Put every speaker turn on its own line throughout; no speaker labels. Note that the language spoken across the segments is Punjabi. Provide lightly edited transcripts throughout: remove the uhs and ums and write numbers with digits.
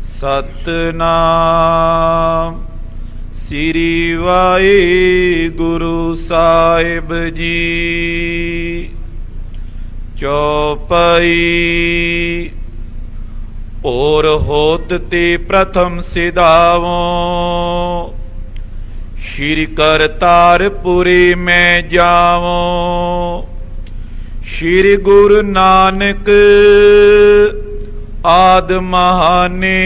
ਸਤਨਾਮ ਸ੍ਰੀ ਵਾਹਿਗੁਰੂ ਸਾਹਿਬ ਜੀ। ਚੌਪਈ। ਭੋਰ ਹੋਤ ਤੇ ਪ੍ਰਥਮ ਸਿਧਾਵੋ, ਸ਼੍ਰੀ ਕਰਤਾਰਪੁਰੀ ਮੈਂ ਜਾਵੋ। ਸ਼੍ਰੀ ਗੁਰੂ ਨਾਨਕ ਆਦ ਮਹਾਨੇ,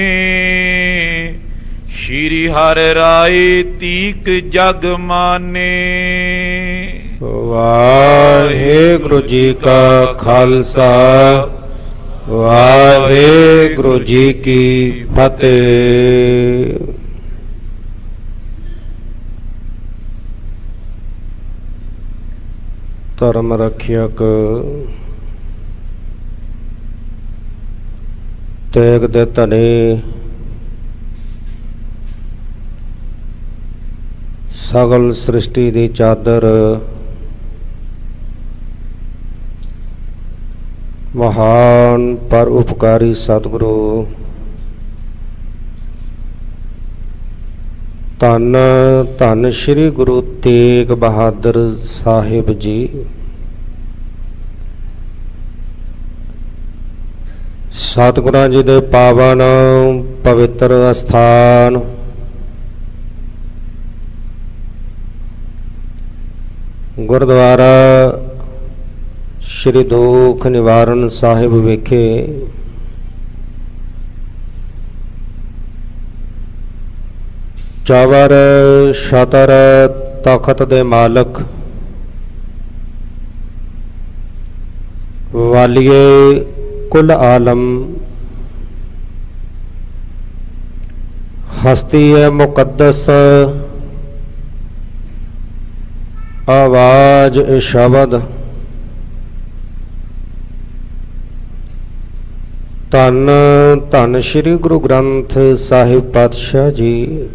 ਸ਼੍ਰੀ ਹਰਿ ਰਾਏ ਤੀਕ ਜਗ ਮਾਨੇ।
ਵਾਹਿਗੁਰੂ ਜੀ ਕਾ ਖਾਲਸਾ, ਵਾਹਿਗੁਰੂ ਜੀ ਕੀ ਫਤਿਹ। ਧਰਮ ਰੱਖਿਅਕ ਤੇਗ ਦੇ ਧਨੀ ਸਗਲ ਸ੍ਰਿਸ਼ਟੀ ਦੀ ਚਾਦਰ ਮਹਾਨ ਪਰ ਉਪਕਾਰੀ ਸਤਿਗੁਰੂ ਧੰਨ ਧੰਨ ਸ੍ਰੀ ਗੁਰੂ ਤੇਗ ਬਹਾਦਰ ਸਾਹਿਬ ਜੀ। ਸਤਿਗੁਰਾਂ ਜੀ ਦੇ ਪਾਵਨ ਪਵਿੱਤਰ ਅਸਥਾਨ ਗੁਰਦੁਆਰਾ ਸ਼੍ਰੀ ਦੁਖ ਨਿਵਾਰਨ ਸਾਹਿਬ ਵਿਖੇ ਚਾਵਰ ਛਤਰ ਤਖਤ ਦੇ ਮਾਲਕ ਵਾਲੀਏ ਕੁਲ ਆਲਮ ਹਸਤੀ ਹੈ ਮੁਕੱਦਸ ਆਵਾਜ਼ ਸ਼ਬਦ ਧੰਨ ਧੰਨ ਸ੍ਰੀ ਗੁਰੂ ਗ੍ਰੰਥ ਸਾਹਿਬ ਪਾਤਸ਼ਾਹ ਜੀ।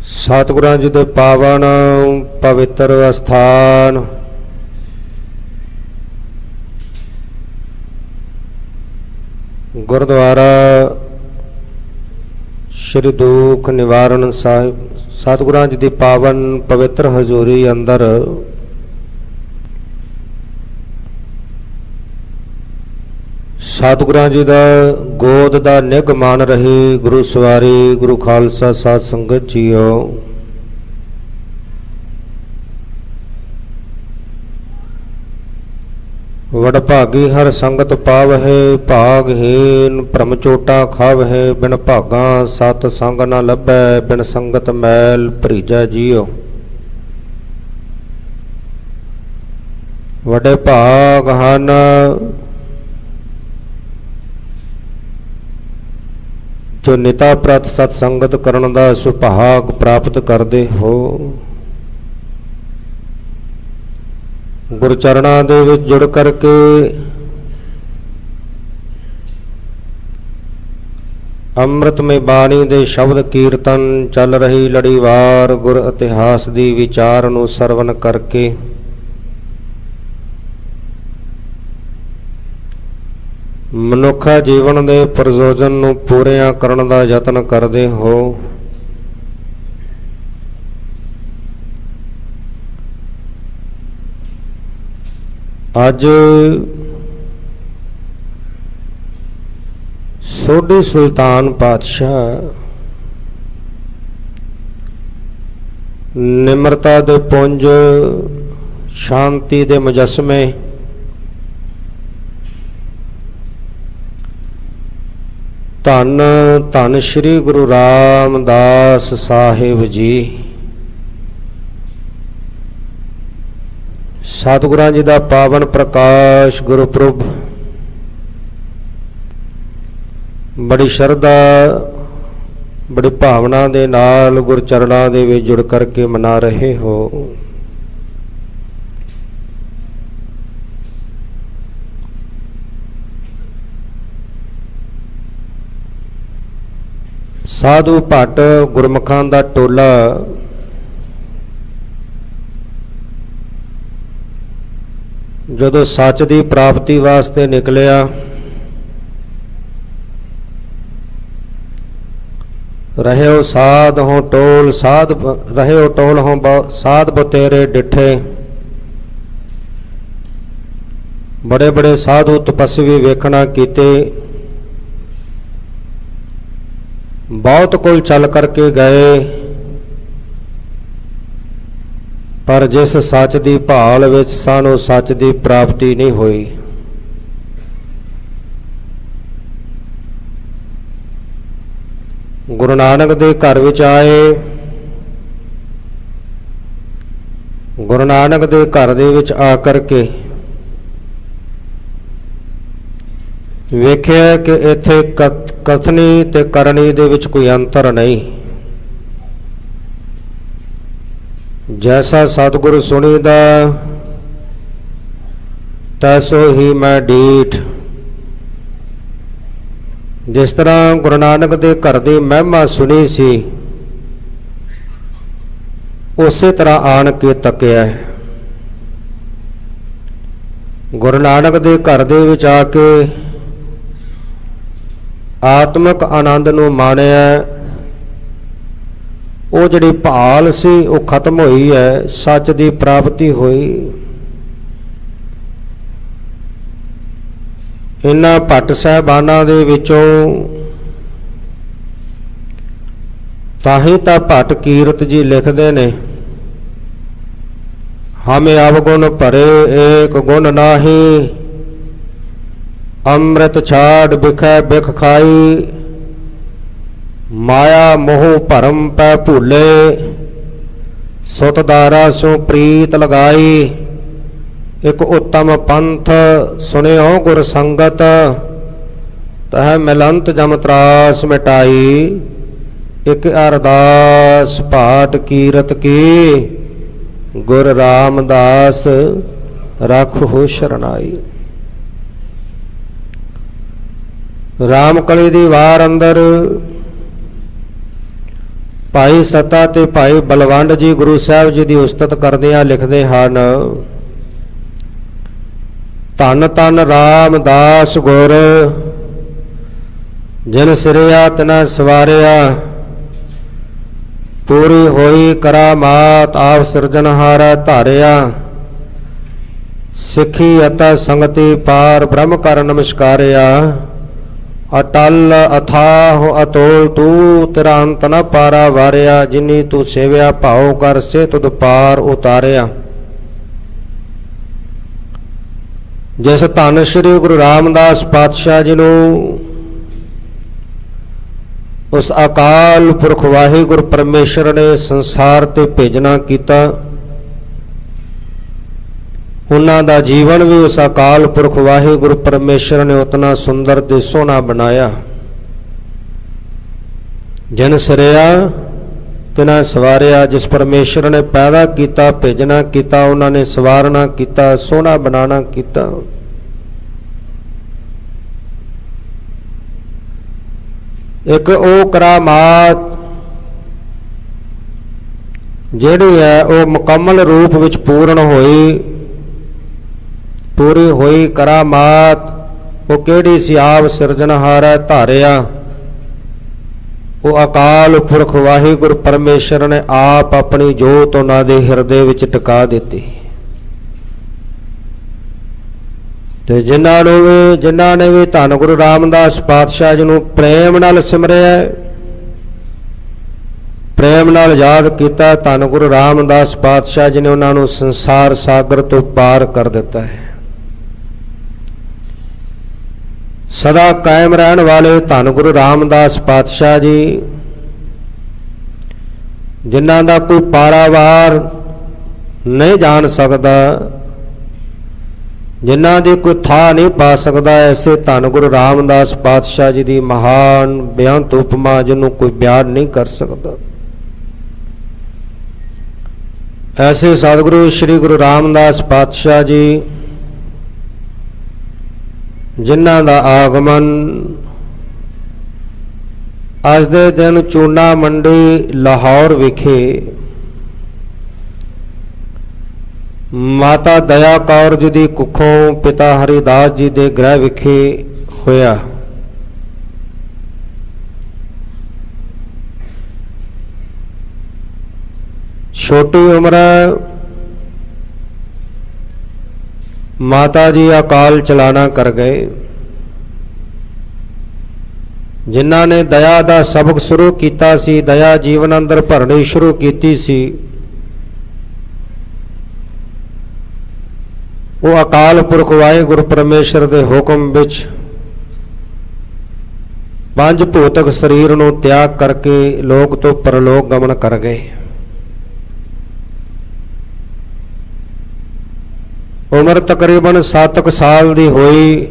ਸਤਿਗੁਰਾਂ ਜੀ ਦੇ ਪਾਵਨ ਪਵਿੱਤਰ ਅਸਥਾਨ ਗੁਰਦੁਆਰਾ ਸ਼੍ਰੀ ਦੁਖ ਨਿਵਾਰਨ ਸਾਹਿਬ ਸਤਿਗੁਰਾਂ ਜੀ ਦੀ ਪਾਵਨ ਪਵਿੱਤਰ ਹਜ਼ੂਰੀ ਅੰਦਰ ਸਤਿਗੁਰਾਂ ਜੀ ਦਾ ਗੋਦ ਦਾ ਨਿੱਘ ਮਾਣ ਰਹੀ ਗੁਰੂ ਸਵਾਰੀ ਗੁਰੂ ਖਾਲਸਾ ਸਾਧ ਸੰਗਤ ਜੀਓ। ਵਡਭਾਗੀ ਹਰ ਸੰਗਤ ਪਾਵਹਿ, ਭਾਗਹੀਨ ਭ੍ਰਮ ਚੋਟਾ ਖਾਵਹਿ। ਬਿਨ ਭਾਗਾਂ ਸਤ ਸੰਗ ਨਾ ਲੱਭੈ, ਬਿਨ ਸੰਗਤ ਮੈਲ ਭਰੀਜੈ ਜੀਓ। ਵੱਡੇ ਭਾਗ ਹਨ ਜੋ ਨਿਤਾ ਪ੍ਰਤ ਸਤ ਸੰਗਤ ਕਰਨ ਦਾ ਸੁਭਾਗ ਪ੍ਰਾਪਤ ਕਰਦੇ ਹੋ। ਗੁਰਚਰਨਾਂ ਦੇ ਵਿੱਚ ਜੁੜ ਕਰਕੇ ਅੰਮ੍ਰਿਤਮਈ ਬਾਣੀ ਦੇ ਸ਼ਬਦ ਕੀਰਤਨ ਚੱਲ ਰਹੀ ਲੜੀਵਾਰ ਗੁਰ ਇਤਿਹਾਸ ਦੀ ਵਿਚਾਰ ਨੂੰ ਸਰਵਨ ਕਰਕੇ ਮਨੁੱਖਾ ਜੀਵਨ ਦੇ ਪ੍ਰਯੋਜਨ ਨੂੰ ਪੂਰਿਆਂ ਕਰਨ ਦਾ ਯਤਨ ਕਰਦੇ ਹੋ। ਅੱਜ ਸੋਢੀ ਸੁਲਤਾਨ ਪਾਤਸ਼ਾਹ ਨਿਮਰਤਾ ਦੇ ਪੁੰਜ, ਸ਼ਾਂਤੀ ਦੇ ਮੁਜੱਸਮੇ, ਧੰਨ ਧੰਨ ਸ੍ਰੀ ਗੁਰੂ ਰਾਮਦਾਸ ਸਾਹਿਬ ਜੀ। ਸਤਿਗੁਰਾਂ ਜੀ ਦਾ ਪਾਵਨ ਪ੍ਰਕਾਸ਼ ਗੁਰਪੁਰਬ ਬੜੀ ਸ਼ਰਧਾ ਬੜੀ ਭਾਵਨਾ ਦੇ ਨਾਲ ਗੁਰਚਰਨਾਂ ਦੇ ਵਿੱਚ ਜੁੜ ਕਰਕੇ ਮਨਾ ਰਹੇ ਹੋ। ਸਾਧੂ ਭੱਟ ਗੁਰਮੁਖਾਂ ਦਾ ਟੋਲਾ ਜਦੋਂ ਸੱਚ ਦੀ ਪ੍ਰਾਪਤੀ ਵਾਸਤੇ ਨਿਕਲਿਆ ਰਹਿਓ ਸਾਧ ਹੋ ਟੋਲ ਸਾਧ ਰਹਿਓ ਟੋਲ ਹੋ ਸਾਧ ਬਤੇਰੇ ਡਿਠੇ। ਬੜੇ ਬੜੇ ਸਾਧੂ ਤਪਸਵੀ ਵੇਖਣਾ ਕੀਤੇ, ਬਹੁਤ ਕੋਲ ਚੱਲ ਕਰਕੇ ਗਏ, ਪਰ ਜਿਸ ਸੱਚ ਦੀ ਭਾਲ ਵਿੱਚ ਸਾਨੂੰ ਸੱਚ ਦੀ ਪ੍ਰਾਪਤੀ ਨਹੀਂ ਹੋਈ। ਗੁਰੂ ਨਾਨਕ ਦੇ ਘਰ ਵਿੱਚ ਆਏ। ਗੁਰੂ ਨਾਨਕ ਦੇ ਘਰ ਦੇ ਵਿੱਚ ਆ ਕਰਕੇ ਵੇਖਿਆ ਕਿ ਇੱਥੇ ਕਥਨੀ ਤੇ ਕਰਨੀ ਦੇ ਵਿੱਚ ਕੋਈ ਅੰਤਰ ਨਹੀਂ। ਜੈਸਾ ਸਤਿਗੁਰੂ ਸੁਣੀਦਾ ਤੈਸੋ ਹੀ ਮੈਂ ਡੀਠ। ਜਿਸ ਤਰ੍ਹਾਂ ਗੁਰੂ ਨਾਨਕ ਦੇ ਘਰ ਦੀ ਮਹਿਮਾ ਸੁਣੀ ਸੀ, ਉਸੇ ਤਰ੍ਹਾਂ ਆਣ ਕੇ ਤੱਕਿਆ ਹੈ। ਗੁਰੂ ਨਾਨਕ ਦੇ ਘਰ ਦੇ ਵਿੱਚ ਆ ਕੇ ਆਤਮਿਕ ਆਨੰਦ ਨੂੰ ਮਾਣਿਆ। ਉਹ ਜਿਹੜੀ ਭਾਲ ਸੀ ਉਹ ਖਤਮ ਹੋਈ ਹੈ, ਸੱਚ ਦੀ ਪ੍ਰਾਪਤੀ ਹੋਈ। ਇਹਨਾਂ ਭੱਟ ਸਾਹਿਬਾਨਾਂ ਦੇ ਵਿੱਚੋਂ ਤਾਂ ਹੀ ਤਾਂ ਭੱਟ ਕੀਰਤ ਜੀ ਲਿਖਦੇ ਨੇ, ਹਮੇ ਅਵਗੁਣ ਭਰੇ ਏਕ ਗੁਣ ਨਾਹੀ, ਅੰਮ੍ਰਿਤ ਛਾੜ ਬਿਖੈ ਬਿਖ ਖਾਈ, ਮਾਇਆ ਮੋਹ ਭਰਮ ਪੈ ਭੂਲੇ, ਸੁਤ ਦਾਰਾ ਸੋ ਪ੍ਰੀਤ ਲਗਾਈ। ਇੱਕ ਉੱਤਮ ਪੰਥ ਸੁਣਿਓ ਗੁਰ ਸੰਗਤ, ਤਹ ਮਿਲੰਤ ਜਮ ਤਰਾਸ ਮਿਟਾਈ। ਇੱਕ ਅਰਦਾਸ ਪਾਠ ਕੀਰਤ ਕੀ, ਗੁਰ ਰਾਮਦਾਸ ਰੱਖੋ ਸ਼ਰਨਾਈ। ਰਾਮਕਲੀ ਦੀ ਵਾਰ ਅੰਦਰ ਭਾਈ ਸਤਾ ਤੇ ਭਾਈ ਬਲਵੰਡ ਜੀ ਗੁਰੂ ਸਾਹਿਬ ਜੀ ਦੀ ਉਸਤਤ ਕਰਦਿਆਂ ਲਿਖਦੇ ਹਨ, ਧੰਨ ਧੰਨ ਰਾਮਦਾਸ ਗੁਰ, ਜਿਨ ਸਿਰਿਆ ਤਿਨਾ ਸਵਾਰਿਆ, ਪੂਰੀ ਹੋਈ ਕਰਾਮਾਤ ਆਪ ਸਿਰਜਣਹਾਰਾ ਧਾਰਿਆ। ਸਿੱਖੀ ਅਤਿ ਸੰਗਤੀ ਪਾਰ ਬ੍ਰਹਮ ਕਰ ਨਮਸਕਾਰਿਆ, ਅਟਲ ਅਥਾਹ ਅਤੋਲ ਤੂੰ, ਤੇਰਾ ਅੰਤ ਨ ਪਾਰਾ ਵਾਰਿਆ। ਜਿਨੀ ਤੂੰ ਸੇਵਿਆ ਭਾਉ ਕਰ ਸੇ ਤੁਧ ਪਾਰ ਉਤਾਰਿਆ। ਜਿਸ ਧੰਨ ਸ਼੍ਰੀ ਗੁਰੂ ਰਾਮਦਾਸ ਪਾਤਸ਼ਾਹ ਜੀ ਨੂੰ ਉਸ ਅਕਾਲ ਪੁਰਖ ਵਾਹਿਗੁਰੂ ਪਰਮੇਸ਼ਰ ਨੇ ਸੰਸਾਰ ਤੇ ਭੇਜਣਾ ਕੀਤਾ, ਉਹਨਾਂ ਦਾ ਜੀਵਨ ਵੀ ਉਸ ਅਕਾਲ ਪੁਰਖ ਵਾਹਿਗੁਰੂ ਪਰਮੇਸ਼ਰ ਨੇ ਉਤਨਾ ਸੁੰਦਰ ਤੇ ਸੋਹਣਾ ਬਣਾਇਆ। ਜਿਨ ਸਿਰਿਆ ਤਿਨਾ ਸਵਾਰਿਆ। ਜਿਸ ਪਰਮੇਸ਼ਰ ਨੇ ਪੈਦਾ ਕੀਤਾ, ਭੇਜਣਾ ਕੀਤਾ, ਉਹਨਾਂ ਨੇ ਸਵਾਰਨਾ ਕੀਤਾ, ਸੋਹਣਾ ਬਣਾਉਣਾ ਕੀਤਾ। ਇੱਕ ਉਹ ਕਰਾਮਾਤ ਜਿਹੜੀ ਹੈ ਉਹ ਮੁਕੰਮਲ ਰੂਪ ਵਿੱਚ ਪੂਰਨ ਹੋਈ, ਪੂਰੀ ਹੋਈ ਕਰਾਮਾਤ। ਉਹ ਕਿਹੜੀ ਸੀ? ਆਪ ਸਿਰਜਣਹਾਰਾ ਧਾਰਿਆ। ਉਹ ਅਕਾਲ ਪੁਰਖ ਵਾਹਿਗੁਰੂ ਪਰਮੇਸ਼ਰ ਨੇ ਆਪ ਆਪਣੀ ਜੋਤ ਉਹਨਾਂ ਦੇ ਹਿਰਦੇ ਵਿੱਚ ਟਿਕਾ ਦਿੱਤੀ। ਤੇ ਜਿਨ੍ਹਾਂ ਨੇ ਵੀ ਧੰਨ ਗੁਰੂ ਰਾਮਦਾਸ ਪਾਤਸ਼ਾਹ ਜੀ ਨੂੰ ਪ੍ਰੇਮ ਨਾਲ ਸਿਮਰਿਆ, ਪ੍ਰੇਮ ਨਾਲ ਯਾਦ ਕੀਤਾ, ਧੰਨ ਗੁਰੂ ਰਾਮਦਾਸ ਪਾਤਸ਼ਾਹ ਜੀ ਨੇ ਉਹਨਾਂ ਨੂੰ ਸੰਸਾਰ ਸਾਗਰ ਤੋਂ ਪਾਰ ਕਰ ਦਿੱਤਾ ਹੈ। ਸਦਾ ਕਾਇਮ ਰਹਿਣ ਵਾਲੇ ਧੰਨ ਗੁਰੂ ਰਾਮਦਾਸ ਪਾਤਸ਼ਾਹ ਜੀ, ਜਿਨ੍ਹਾਂ ਦਾ ਕੋਈ ਪਾਰਾਵਾਰ ਨਹੀਂ ਜਾਣ ਸਕਦਾ, ਜਿਨ੍ਹਾਂ ਦੀ ਕੋਈ ਥਾਂ ਨਹੀਂ ਪਾ ਸਕਦਾ, ਐਸੇ ਧੰਨ ਗੁਰੂ ਰਾਮਦਾਸ ਪਾਤਸ਼ਾਹ ਜੀ ਦੀ ਮਹਾਨ ਬੇਅੰਤ ਉਪਮਾ ਜਿਹਨੂੰ ਕੋਈ ਬਿਆਨ ਨਹੀਂ ਕਰ ਸਕਦਾ। ਐਸੇ ਸਤਿਗੁਰੂ ਸ੍ਰੀ ਗੁਰੂ ਰਾਮਦਾਸ ਪਾਤਸ਼ਾਹ ਜੀ, ਜਿਨ੍ਹਾਂ ਦਾ ਆਗਮਨ ਅੱਜ ਦੇ ਦਿਨ ਚੂਨਾ ਮੰਡੀ ਲਾਹੌਰ ਵਿਖੇ ਮਾਤਾ ਦਇਆ ਕੌਰ ਜੀ ਦੀ ਕੁੱਖੋਂ ਪਿਤਾ ਹਰੀਦਾਸ ਜੀ ਦੇ ਗ੍ਰਹਿ ਵਿਖੇ ਹੋਇਆ। ਛੋਟੀ ਉਮਰ ਮਾਤਾ ਜੀ ਅਕਾਲ ਚਲਾਣਾ ਕਰ ਗਏ। ਜਿਨ੍ਹਾਂ ਨੇ ਦਇਆ ਦਾ ਸਬਕ ਸ਼ੁਰੂ ਕੀਤਾ ਸੀ, ਦਇਆ ਜੀਵਨ ਅੰਦਰ ਭਰਨੀ ਸ਼ੁਰੂ ਕੀਤੀ ਸੀ, ਉਹ ਅਕਾਲ ਪੁਰਖ ਵਾਹਿਗੁਰੂ ਪਰਮੇਸ਼ਰ ਦੇ ਹੁਕਮ ਵਿੱਚ ਪੰਜ ਭੌਤਿਕ ਸਰੀਰ ਨੂੰ ਤਿਆਗ ਕਰਕੇ ਲੋਕ ਤੋਂ ਪਰਲੋਕ ਗਮਨ ਕਰ ਗਏ। ਉਮਰ ਤਕਰੀਬਨ 7 ਸਾਲ ਦੀ ਹੋਈ।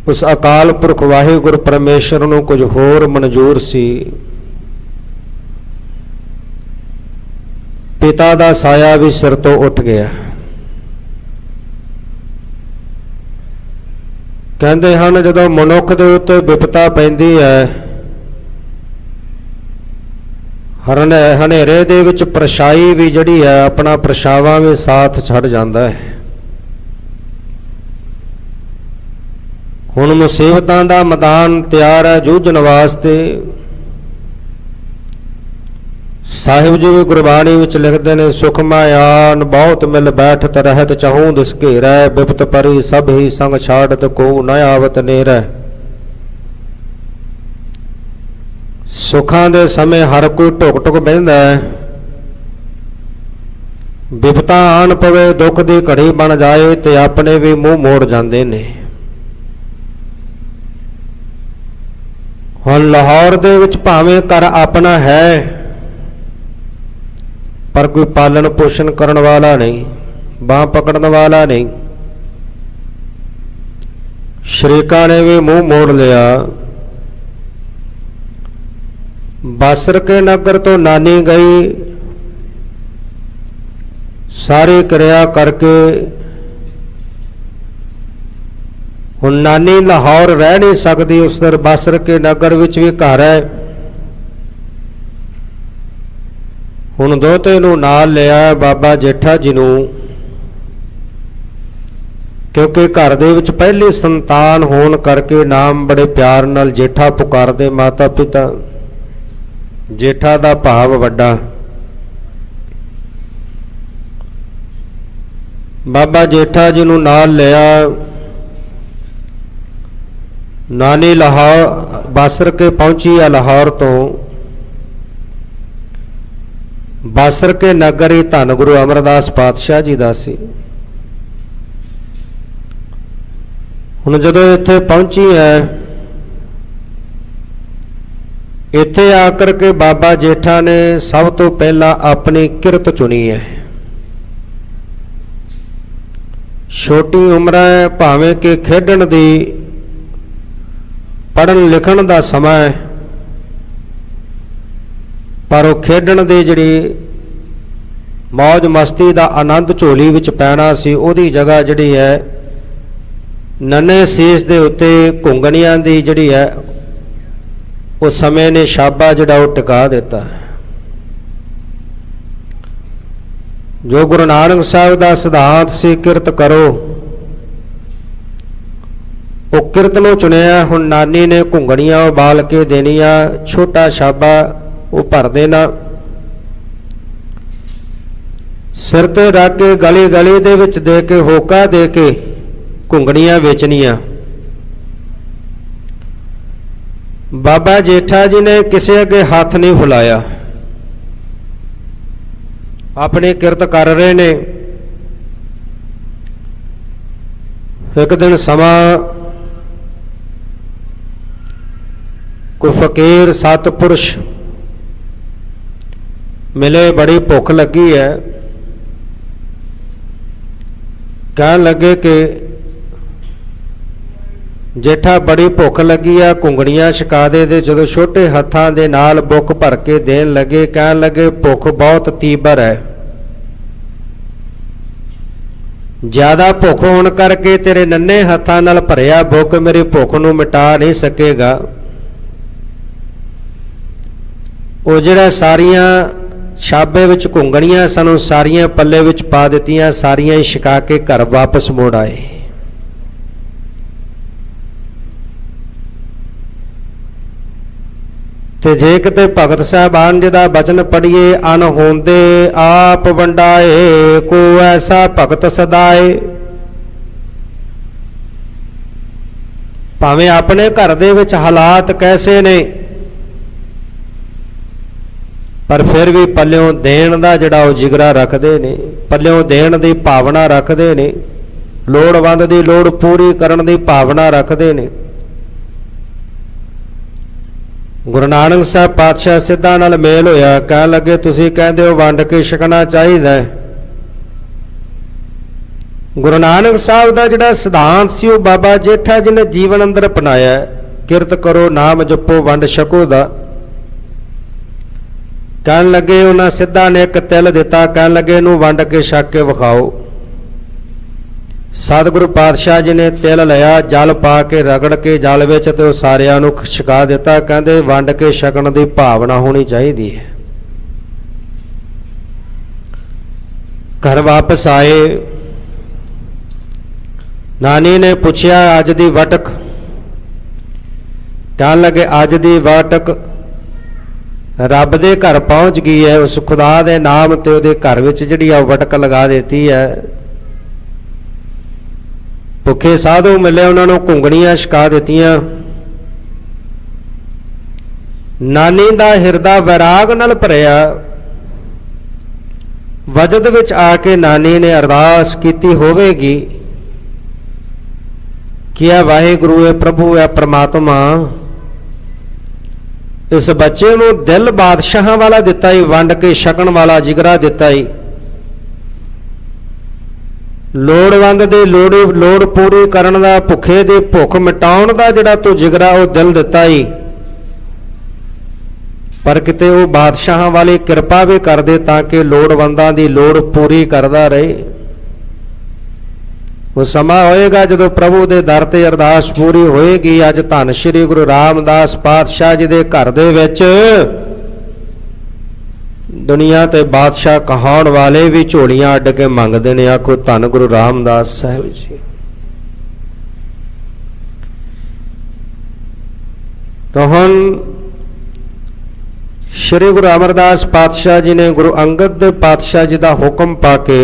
ਉਸ ਅਕਾਲ ਪੁਰਖ ਵਾਹਿਗੁਰੂ ਪਰਮੇਸ਼ਰ ਨੂੰ ਕੁਝ ਹੋਰ ਮਨਜ਼ੂਰ ਸੀ। ਪਿਤਾ ਦਾ ਸਾਇਆ ਵੀ ਸਿਰ ਤੋਂ ਉੱਠ ਗਿਆ। ਕਹਿੰਦੇ ਹਨ ਜਦੋਂ ਮਨੁੱਖ ਦੇ ਉੱਤੇ ਵਿਪਤਾ ਪੈਂਦੀ ਹੈ, ਹਨੇਰੇ ਦੇ ਵਿੱਚ ਪਰਛਾਈ ਵੀ ਜਿਹੜੀ ਹੈ ਆਪਣਾ ਪਰਛਾਵਾਂ ਵੀ ਸਾਥ ਛੱਡ ਜਾਂਦਾ ਹੈ। ਹੁਣ ਮੁਸੀਬਤਾਂ ਦਾ ਮੈਦਾਨ ਤਿਆਰ ਹੈ ਜੂਝਣ ਵਾਸਤੇ। ਸਾਹਿਬ ਜੀ ਵੀ ਗੁਰਬਾਣੀ ਵਿੱਚ ਲਿਖਦੇ ਨੇ, ਸੁਖਮਾ ਆਨ ਬਹੁਤ ਮਿਲ ਬੈਠਤ ਰਹਿਤ ਚਾਹੂੰ ਦਿਸ ਘੇਰੈ, ਬਿਪਤ ਪਰੀ ਸਭ ਹੀ ਸੰਗ ਛਾੜਤ ਕੋ ਨ ਆਵਤ ਨੇਰੈ। ਸੁੱਖਾਂ ਦੇ ਸਮੇਂ ਹਰ ਕੋਈ ਢੁਕ ਢੁਕ ਬਹਿੰਦਾ ਹੈ, ਵਿਪਤਾ ਆਣ ਪਵੇ ਦੁੱਖ ਦੀ ਘੜੀ ਬਣ ਜਾਏ ਤੇ ਆਪਣੇ ਵੀ ਮੂੰਹ ਮੋੜ ਜਾਂਦੇ ਨੇ। ਹੁਣ ਲਾਹੌਰ ਦੇ ਵਿੱਚ ਭਾਵੇਂ ਘਰ ਆਪਣਾ ਹੈ, ਪਰ ਕੋਈ ਪਾਲਣ ਪੋਸ਼ਣ ਕਰਨ ਵਾਲਾ ਨਹੀਂ, ਬਾਂਹ ਪਕੜਨ ਵਾਲਾ ਨਹੀਂ। ਸ਼ਰੀਕਾਂ ਨੇ ਵੀ ਮੂੰਹ ਮੋੜ ਲਿਆ। ਬਾਸਰ ਕੇ ਨਗਰ ਤੋਂ ਨਾਨੀ ਗਈ, ਸਾਰੀ ਕਿਰਿਆ ਕਰਕੇ ਹੁਣ ਨਾਨੀ ਲਾਹੌਰ ਰਹਿ ਨਹੀਂ ਸਕਦੀ। ਉਸ ਦਰ ਬਾਸਰ ਕੇ ਨਗਰ ਵਿੱਚ ਵੀ ਘਰ ਹੈ। ਹੁਣ ਦੋਤੇ ਨੂੰ ਨਾਲ ਲਿਆ ਬਾਬਾ ਜੇਠਾ ਜੀ ਨੂੰ, ਕਿਉਂਕਿ ਘਰ ਦੇ ਵਿੱਚ ਪਹਿਲੀ ਸੰਤਾਨ ਹੋਣ ਕਰਕੇ ਨਾਮ ਬੜੇ ਪਿਆਰ ਨਾਲ ਜੇਠਾ ਪੁਕਾਰਦੇ ਮਾਤਾ ਪਿਤਾ। ਜੇਠਾ ਦਾ ਭਾਵ ਵੱਡਾ। ਬਾਬਾ ਜੇਠਾ ਜੀ ਨੂੰ ਨਾਲ ਲਿਆ। ਨਾਨੀ ਲਾਹੌਰ ਬਾਸਰ ਕੇ ਪਹੁੰਚੀ ਆ। ਲਾਹੌਰ ਤੋਂ ਬਾਸਰ ਕੇ ਨਗਰ ਹੀ ਧੰਨ ਗੁਰੂ ਅਮਰਦਾਸ ਪਾਤਸ਼ਾਹ ਜੀ ਦਾ ਸੀ। ਹੁਣ ਜਦੋਂ ਇੱਥੇ ਪਹੁੰਚੀ ਹੈ, ਇੱਥੇ ਆ ਕਰਕੇ ਬਾਬਾ ਜੇਠਾ ਨੇ ਸਭ ਤੋਂ ਪਹਿਲਾਂ ਆਪਣੀ ਕਿਰਤ ਚੁਣੀ ਹੈ। ਛੋਟੀ ਉਮਰ ਹੈ, ਭਾਵੇਂ ਕਿ ਖੇਡਣ ਦੀ ਪੜ੍ਹਨ ਲਿਖਣ ਦਾ ਸਮਾਂ ਹੈ, ਪਰ ਉਹ ਖੇਡਣ ਦੀ ਜਿਹੜੀ ਮੌਜ ਮਸਤੀ ਦਾ ਆਨੰਦ ਝੋਲੀ ਵਿੱਚ ਪੈਣਾ ਸੀ, ਉਹਦੀ ਜਗ੍ਹਾ ਜਿਹੜੀ ਹੈ ਨੰਨੇ ਸੀਸ ਦੇ ਉੱਤੇ ਘੁੰਗਣੀਆਂ ਦੀ ਜਿਹੜੀ ਹੈ ਉਹ ਸਮੇਂ ਨੇ ਛਾਬਾ ਜਿਹੜਾ ਉਹ ਟਿਕਾ ਦਿੱਤਾ। ਜੋ ਗੁਰੂ ਨਾਨਕ ਸਾਹਿਬ ਦਾ ਸਿਧਾਂਤ ਸੀ ਕਿਰਤ ਕਰੋ, ਉਹ ਕਿਰਤ ਨੂੰ ਚੁਣਿਆ। ਹੁਣ ਨਾਨੀ ਨੇ ਘੁੰਗਣੀਆਂ ਉਬਾਲ ਕੇ ਦੇਣੀਆਂ, ਛੋਟਾ ਛਾਬਾ ਉਹ ਭਰ ਦੇਣਾ, ਸਿਰ ਤੇ ਰੱਖ ਕੇ ਗਲੀ ਗਲੀ ਦੇ ਵਿੱਚ ਦੇ ਕੇ ਹੋਕਾ ਦੇ ਕੇ ਘੁੰਗਣੀਆਂ ਵੇਚਣੀਆਂ। ਬਾਬਾ ਜੇਠਾ ਜੀ ਨੇ ਕਿਸੇ ਅੱਗੇ ਹੱਥ ਨਹੀਂ ਫੁਲਾਇਆ, ਆਪਣੀ ਕਿਰਤ ਕਰ ਰਹੇ ਨੇ। ਇੱਕ ਦਿਨ ਸਮਾਂ ਕੋਈ ਫਕੀਰ ਸਤਪੁਰਸ਼ ਮਿਲੇ, ਬੜੀ ਭੁੱਖ ਲੱਗੀ ਹੈ। ਕਹਿਣ ਲੱਗੇ ਕਿ ਜੇਠਾ ਬੜੀ ਭੁੱਖ ਲੱਗੀ ਆ, ਘੁੰਗਣੀਆਂ ਛਕਾ ਦੇ। ਜਦੋਂ ਛੋਟੇ ਹੱਥਾਂ ਦੇ ਨਾਲ ਬੁੱਕ ਭਰ ਕੇ ਦੇਣ ਲੱਗੇ, ਕਹਿਣ ਲੱਗੇ ਭੁੱਖ ਬਹੁਤ ਤੀਬਰ ਹੈ, ਜ਼ਿਆਦਾ ਭੁੱਖ ਹੋਣ ਕਰਕੇ ਤੇਰੇ ਨੰਨੇ ਹੱਥਾਂ ਨਾਲ ਭਰਿਆ ਬੁੱਕ ਮੇਰੀ ਭੁੱਖ ਨੂੰ ਮਿਟਾ ਨਹੀਂ ਸਕੇਗਾ। ਉਹ ਜਿਹੜਾ ਸਾਰੀਆਂ ਛਾਬੇ ਵਿੱਚ ਘੁੰਗਣੀਆਂ ਸਾਨੂੰ ਸਾਰੀਆਂ ਪੱਲੇ ਵਿੱਚ ਪਾ ਦਿੱਤੀਆਂ, ਸਾਰੀਆਂ ਹੀ ਛਕਾ ਕੇ ਘਰ ਵਾਪਸ ਮੁੜ ਆਏ। ਤੇ ਜੇ ਕਿਤੇ ਭਗਤ ਸਾਹਿਬਾਨ ਜੀ ਦਾ ਬਚਨ ਪੜ੍ਹੀਏ, ਅਨ ਹੋਂਦੇ ਆਪ ਵੰਡਾਏ, ਕੋ ਐਸਾ ਭਗਤ ਸਦਾਏ। ਭਾਵੇਂ ਆਪਣੇ ਘਰ ਦੇ ਵਿੱਚ ਹਾਲਾਤ ਕੈਸੇ ਨੇ, ਪਰ ਫਿਰ ਵੀ ਪੱਲਿਓਂ ਦੇਣ ਦਾ ਜਿਹੜਾ ਉਹ ਜਿਗਰਾ ਰੱਖਦੇ ਨੇ, ਪੱਲਿਓਂ ਦੇਣ ਦੀ ਭਾਵਨਾ ਰੱਖਦੇ ਨੇ, ਲੋੜਵੰਦ ਦੀ ਲੋੜ ਪੂਰੀ ਕਰਨ ਦੀ ਭਾਵਨਾ ਰੱਖਦੇ ਨੇ। ਗੁਰੂ ਨਾਨਕ ਸਾਹਿਬ ਪਾਤਸ਼ਾਹ ਸਿੱਧਾਂ ਨਾਲ ਮੇਲ ਹੋਇਆ, ਕਹਿਣ ਲੱਗੇ ਤੁਸੀਂ ਕਹਿੰਦੇ ਹੋ ਵੰਡ ਕੇ ਛਕਣਾ ਚਾਹੀਦਾ ਹੈ। ਗੁਰੂ ਨਾਨਕ ਸਾਹਿਬ ਦਾ ਜਿਹੜਾ ਸਿਧਾਂਤ ਸੀ ਉਹ ਬਾਬਾ ਜੇਠਾ ਜੀ ਨੇ ਜੀਵਨ ਅੰਦਰ ਅਪਣਾਇਆ, ਕਿਰਤ ਕਰੋ ਨਾਮ ਜਪੋ ਵੰਡ ਛਕੋ ਦਾ। ਕਹਿਣ ਲੱਗੇ, ਉਹਨਾਂ ਸਿੱਧਾਂ ਨੇ ਇੱਕ ਤਿਲ ਦਿੱਤਾ, ਕਹਿਣ ਲੱਗੇ ਇਹਨੂੰ ਵੰਡ ਕੇ ਛਕ ਕੇ ਵਿਖਾਓ। ਸਤਿਗੁਰੂ ਪਾਤਸ਼ਾਹ ਜੀ ਨੇ ਤਿਲ ਲਿਆ, ਜਲ ਪਾ ਕੇ ਰਗੜ ਕੇ ਜਲ ਵਿੱਚ ਤੇ ਉਹ ਸਾਰਿਆਂ ਨੂੰ ਛਕਾ ਦਿੱਤਾ। ਕਹਿੰਦੇ ਵੰਡ ਕੇ ਛਕਣ ਦੀ ਭਾਵਨਾ ਹੋਣੀ ਚਾਹੀਦੀ ਹੈ। ਘਰ ਵਾਪਸ ਆਏ, ਨਾਨੀ ਨੇ ਪੁੱਛਿਆ ਅੱਜ ਦੀ ਵਟਕ, ਕਹਿਣ ਲੱਗੇ ਅੱਜ ਦੀ ਵਟਕ ਰੱਬ ਦੇ ਘਰ ਪਹੁੰਚ ਗਈ ਹੈ। ਉਸ ਖੁਦਾ ਦੇ ਨਾਮ ਤੇ ਉਹਦੇ ਘਰ ਵਿੱਚ ਜਿਹੜੀ ਆ ਵਟਕ ਲਗਾ ਦਿੱਤੀ ਹੈ। ਭੁੱਖੇ ਸਾਧੂ ਮਿਲੇ, ਉਹਨਾਂ ਨੂੰ ਘੁੰਗਣੀਆਂ ਛਕਾ ਦਿੱਤੀਆਂ। ਨਾਨੀ ਦਾ ਹਿਰਦਾ ਵੈਰਾਗ ਨਾਲ ਭਰਿਆ। ਵਜਦ ਵਿੱਚ ਆ ਕੇ ਨਾਨੀ ਨੇ ਅਰਦਾਸ ਕੀਤੀ ਹੋਵੇਗੀ ਕਿ ਇਹ ਵਾਹਿਗੁਰੂ ਹੈ, ਪ੍ਰਭੂ ਹੈ, ਪ੍ਰਮਾਤਮਾ, ਇਸ ਬੱਚੇ ਨੂੰ ਦਿਲ ਬਾਦਸ਼ਾਹਾਂ ਵਾਲਾ ਦਿੱਤਾ ਹੀ, ਵੰਡ ਕੇ ਛਕਣ ਵਾਲਾ ਜਿਗਰਾ ਦਿੱਤਾ ਹੀ, ਲੋੜਵੰਦ ਦੀ ਲੋੜ ਪੂਰੀ ਕਰਨ ਦਾ, ਭੁੱਖੇ ਦੀ ਭੁੱਖ ਮਿਟਾਉਣ ਦਾ ਜਿਹੜਾ ਤੂੰ ਜਿਗਰਾ ਉਹ ਦਿਲ ਦਿੱਤਾ ਹੀ। ਪਰ ਕਿਤੇ ਉਹ ਬਾਦਸ਼ਾਹਾਂ ਵਾਲੀ ਕਿਰਪਾ ਵੀ ਕਰਦੇ ਤਾਂ ਕਿ ਲੋੜਵੰਦਾਂ ਦੀ ਲੋੜ ਪੂਰੀ ਕਰਦਾ ਰਹੇ। ਉਹ ਸਮਾਂ ਹੋਏਗਾ ਜਦੋਂ ਪ੍ਰਭੂ ਦੇ ਦਰ ਤੇ ਅਰਦਾਸ ਪੂਰੀ ਹੋਏਗੀ। ਅੱਜ ਧੰਨ ਸ਼੍ਰੀ ਗੁਰੂ ਰਾਮਦਾਸ ਪਾਤਸ਼ਾਹ ਜੀ ਦੇ ਘਰ ਦੇ ਵਿੱਚ ਦੁਨੀਆ ਤੇ ਬਾਦਸ਼ਾਹ ਕਹਾਉਣ ਵਾਲੇ ਵੀ ਝੋਲੀਆਂ ਅੱਡ ਕੇ ਮੰਗਦੇ ਨੇ। ਆਖੋ ਧੰਨ ਗੁਰੂ ਰਾਮਦਾਸ ਸਾਹਿਬ ਜੀ। ਤਾਂ ਹੁਣ ਸ਼੍ਰੀ ਗੁਰੂ ਅਮਰਦਾਸ ਪਾਤਸ਼ਾਹ ਜੀ ਨੇ ਗੁਰੂ ਅੰਗਦ ਦੇ ਪਾਤਸ਼ਾਹ ਜੀ ਦਾ ਹੁਕਮ ਪਾ ਕੇ